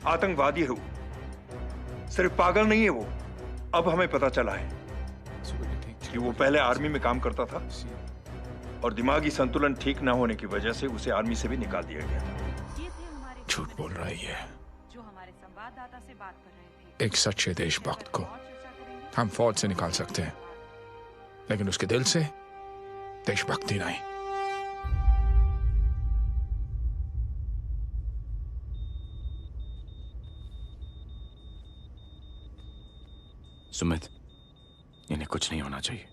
आतंकवादी है वो, सिर्फ पागल नहीं है वो। अब हमें पता चला है कि वो पहले आर्मी में काम करता था और दिमागी संतुलन ठीक ना होने की वजह से उसे आर्मी से भी निकाल दिया गया। झूठ बोल रही है। एक सच्चे देशभक्त को हम फौज से निकाल सकते हैं, लेकिन उसके दिल से देशभक्ति नहीं। सुमित, इन्हें कुछ नहीं होना चाहिए।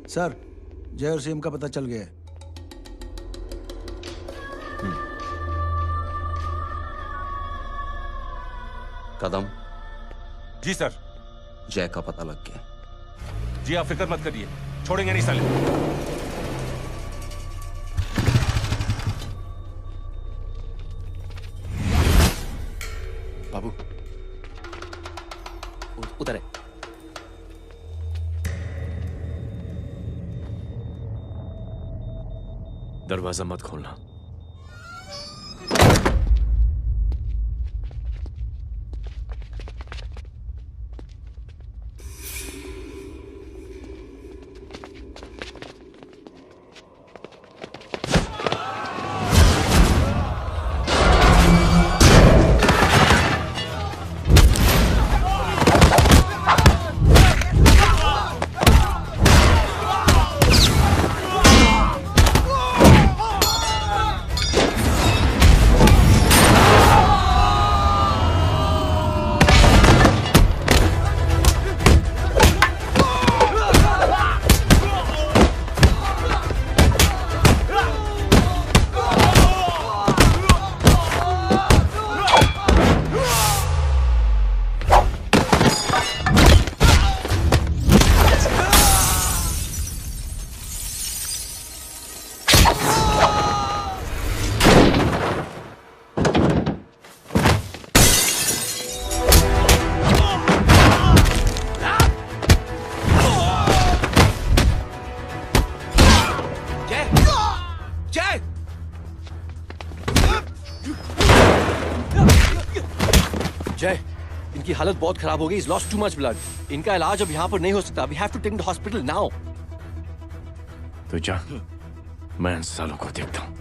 सर, जय और सीएम का पता चल गया है। कदम। जी सर। जय का पता लग गया। जी आप फिक्र मत करिए, छोड़ेंगे नहीं साले। बाबू उधर है। दरवाजा मत खोलना। जय, इनकी हालत बहुत खराब हो गई। He's lost too much blood. इनका इलाज अब यहाँ पर नहीं हो सकता। We have to take him to hospital now. तो जा, मैं इन सालों को देखता हूँ।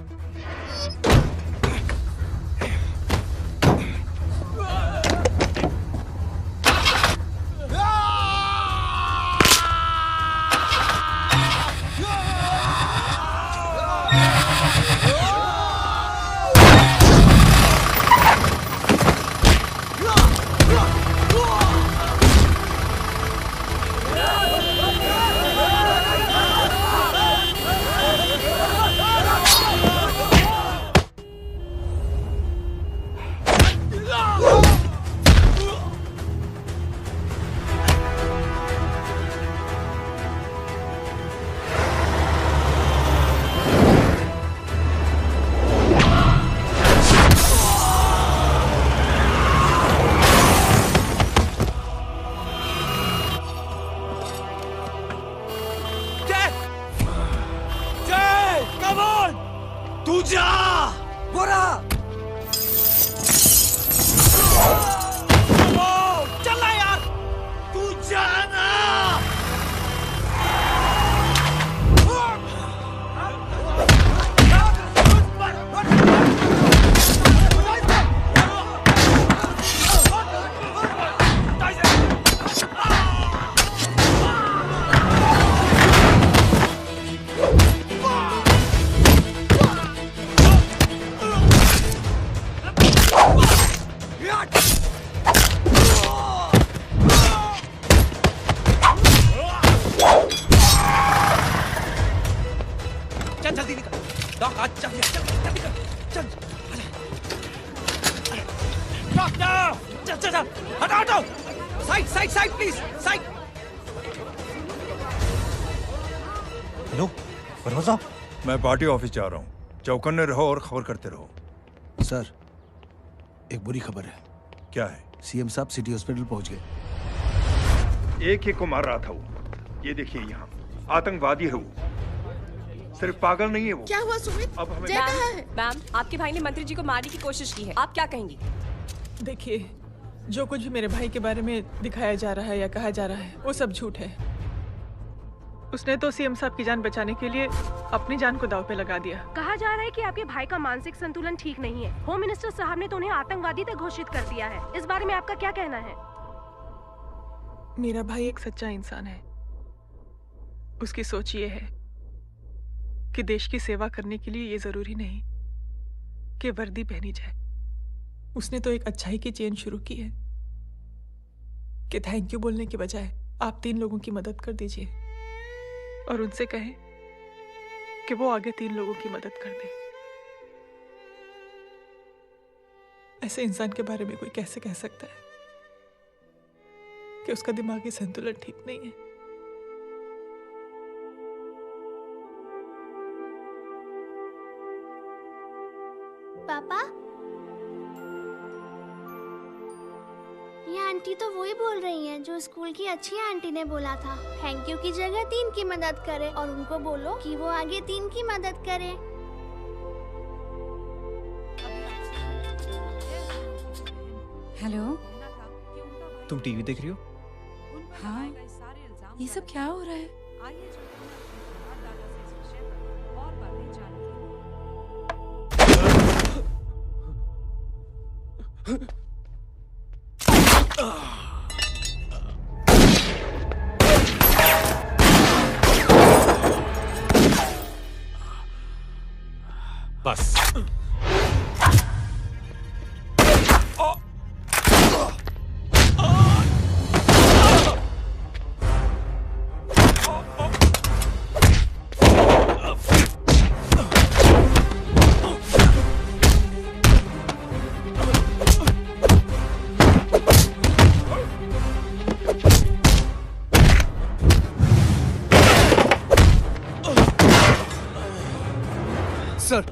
चल चल चल हटाओ हटाओ side side side please side. Hello Verma साहब, मैं पार्टी ऑफिस जा रहा हूँ। चौकन्ने रहो और खबर करते रहो। सर, एक बुरी खबर है। क्या है? सीएम साहब सिटी हॉस्पिटल पहुंच गए। एक को मार रहा था वो। ये देखिए यहाँ आतंकवादी है वो। सिर्फ पागल नहीं है वो। क्या हुआ सुमित? अब हमें जय कहाँ है? मैम, आपके भाई ने मंत्री जी को मारने की कोशिश की है, आप क्या कहेंगी? देखिए, जो कुछ भी मेरे भाई के बारे में दिखाया जा रहा है या कहा जा रहा है वो सब झूठ है। उसने तो सीएम साहब की जान बचाने के लिए अपनी जान को दांव पे लगा दिया। कहा जा रहा है कि आपके भाई का मानसिक संतुलन ठीक नहीं है। होम मिनिस्टर साहब ने तो उन्हें आतंकवादी तक घोषित कर दिया है। इस बारे में आपका क्या कहना है? मेरा भाई एक सच्चा इंसान है। उसकी सोच ये है कि देश की सेवा करने के लिए ये जरूरी नहीं कि वर्दी पहनी जाए। उसने तो एक अच्छाई की चेन शुरू की है कि थैंक यू बोलने के बजाय आप 3 लोगों की मदद कर दीजिए और उनसे कहें कि वो आगे 3 लोगों की मदद कर दे। ऐसे इंसान के बारे में कोई कैसे कह सकता है कि उसका दिमागी संतुलन ठीक नहीं है? पापा, ये आंटी तो वही बोल रही हैं जो स्कूल की अच्छी आंटी ने बोला था, थैंक यू की जगह 3 की मदद करे और उनको बोलो कि वो आगे 3 की मदद करे। हेलो, तुम टीवी देख रही हो? हाँ, ये सब क्या हो रहा है? बस सर,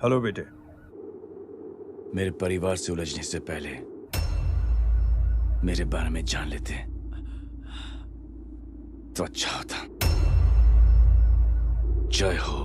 हेलो बेटे। मेरे परिवार से उलझने से पहले मेरे बारे में जान लेते तो अच्छा होता। जय हो।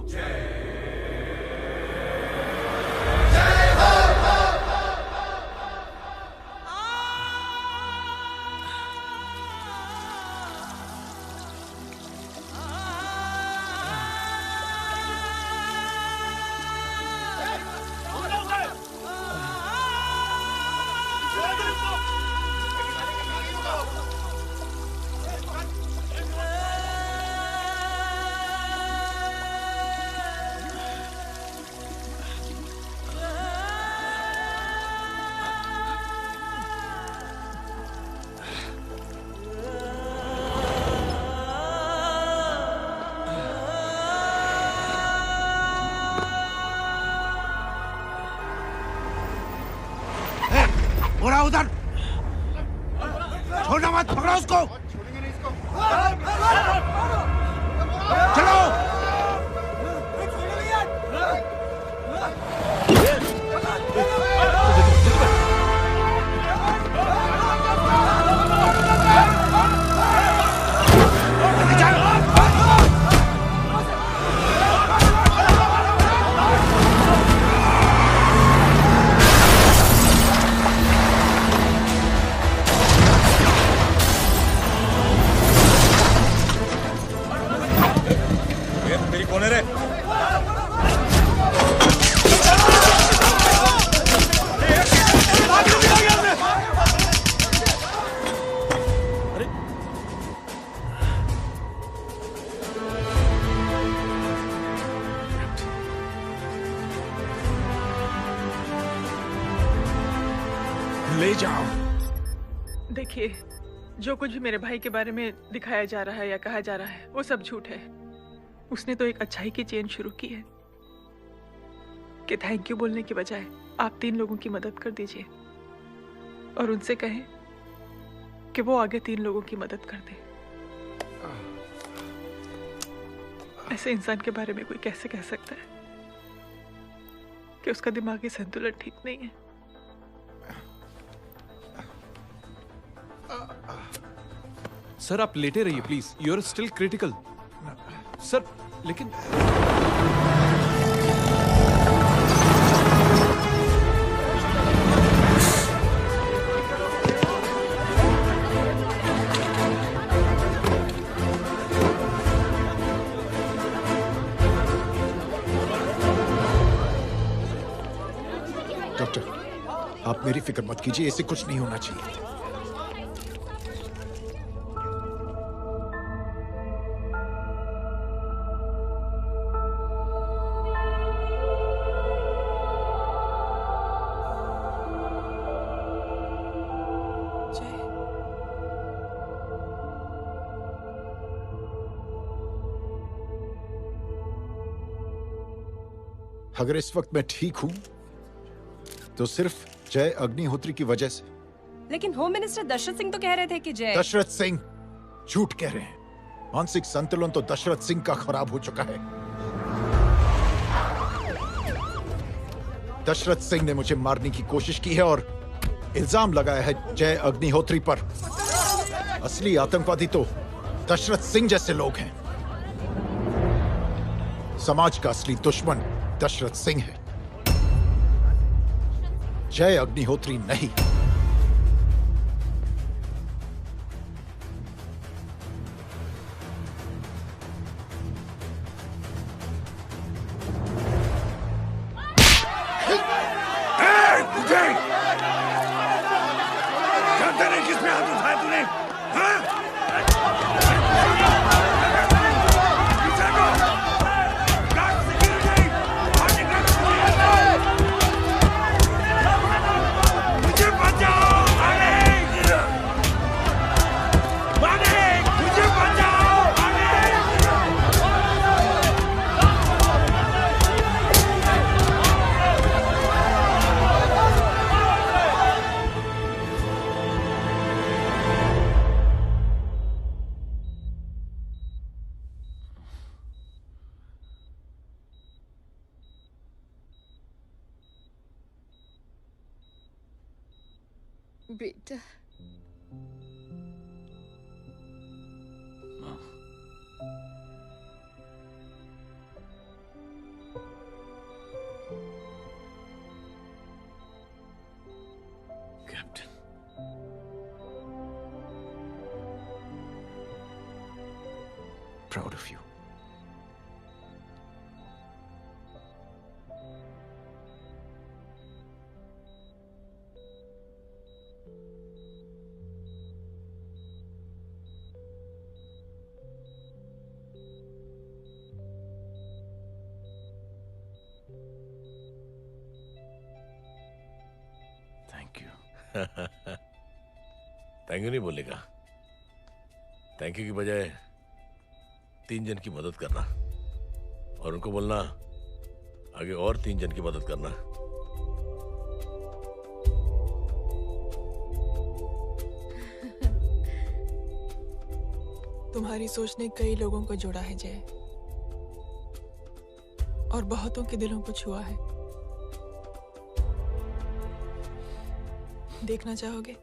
बोरा उधर, छोड़ना मत, पकड़ो उसको। चलो। ले जाओ। देखिए, जो कुछ भी मेरे भाई के बारे में दिखाया जा रहा है या कहा जा रहा है वो सब झूठ है। उसने तो एक अच्छाई की चेन शुरू की है कि थैंक यू बोलने के बजाय आप 3 लोगों की मदद कर दीजिए और उनसे कहें कि वो आगे 3 लोगों की मदद कर दे। ऐसे इंसान के बारे में कोई कैसे कह सकता है कि उसका दिमागी संतुलन ठीक नहीं है? सर आप लेटे रहिए please, you are still critical. Sir लेकिन डॉक्टर, आप मेरी फिक्र मत कीजिए, इससे कुछ नहीं होना चाहिए। अगर इस वक्त मैं ठीक हूं तो सिर्फ जय अग्निहोत्री की वजह से। लेकिन होम मिनिस्टर दशरथ सिंह तो कह रहे थे कि जय। दशरथ सिंह झूठ कह रहे हैं। मानसिक संतुलन तो दशरथ सिंह का खराब हो चुका है। दशरथ सिंह ने मुझे मारने की कोशिश की है और इल्जाम लगाया है जय अग्निहोत्री पर। असली आतंकवादी तो दशरथ सिंह जैसे लोग हैं। समाज का असली दुश्मन दशरथ सिंह है, जय अग्निहोत्री नहीं। जानते नहीं किस पे हाथ उठाया तूने? मुझे बेटा captain, proud of you. Thank you. Thank you नहीं बोलेगा। थैंक यू की बजाय 3 जन की मदद करना और उनको बोलना आगे और 3 जन की मदद करना। तुम्हारी सोच ने कई लोगों को जोड़ा है जय, और बहुतों के दिलों को छुआ है। देखना चाहोगे?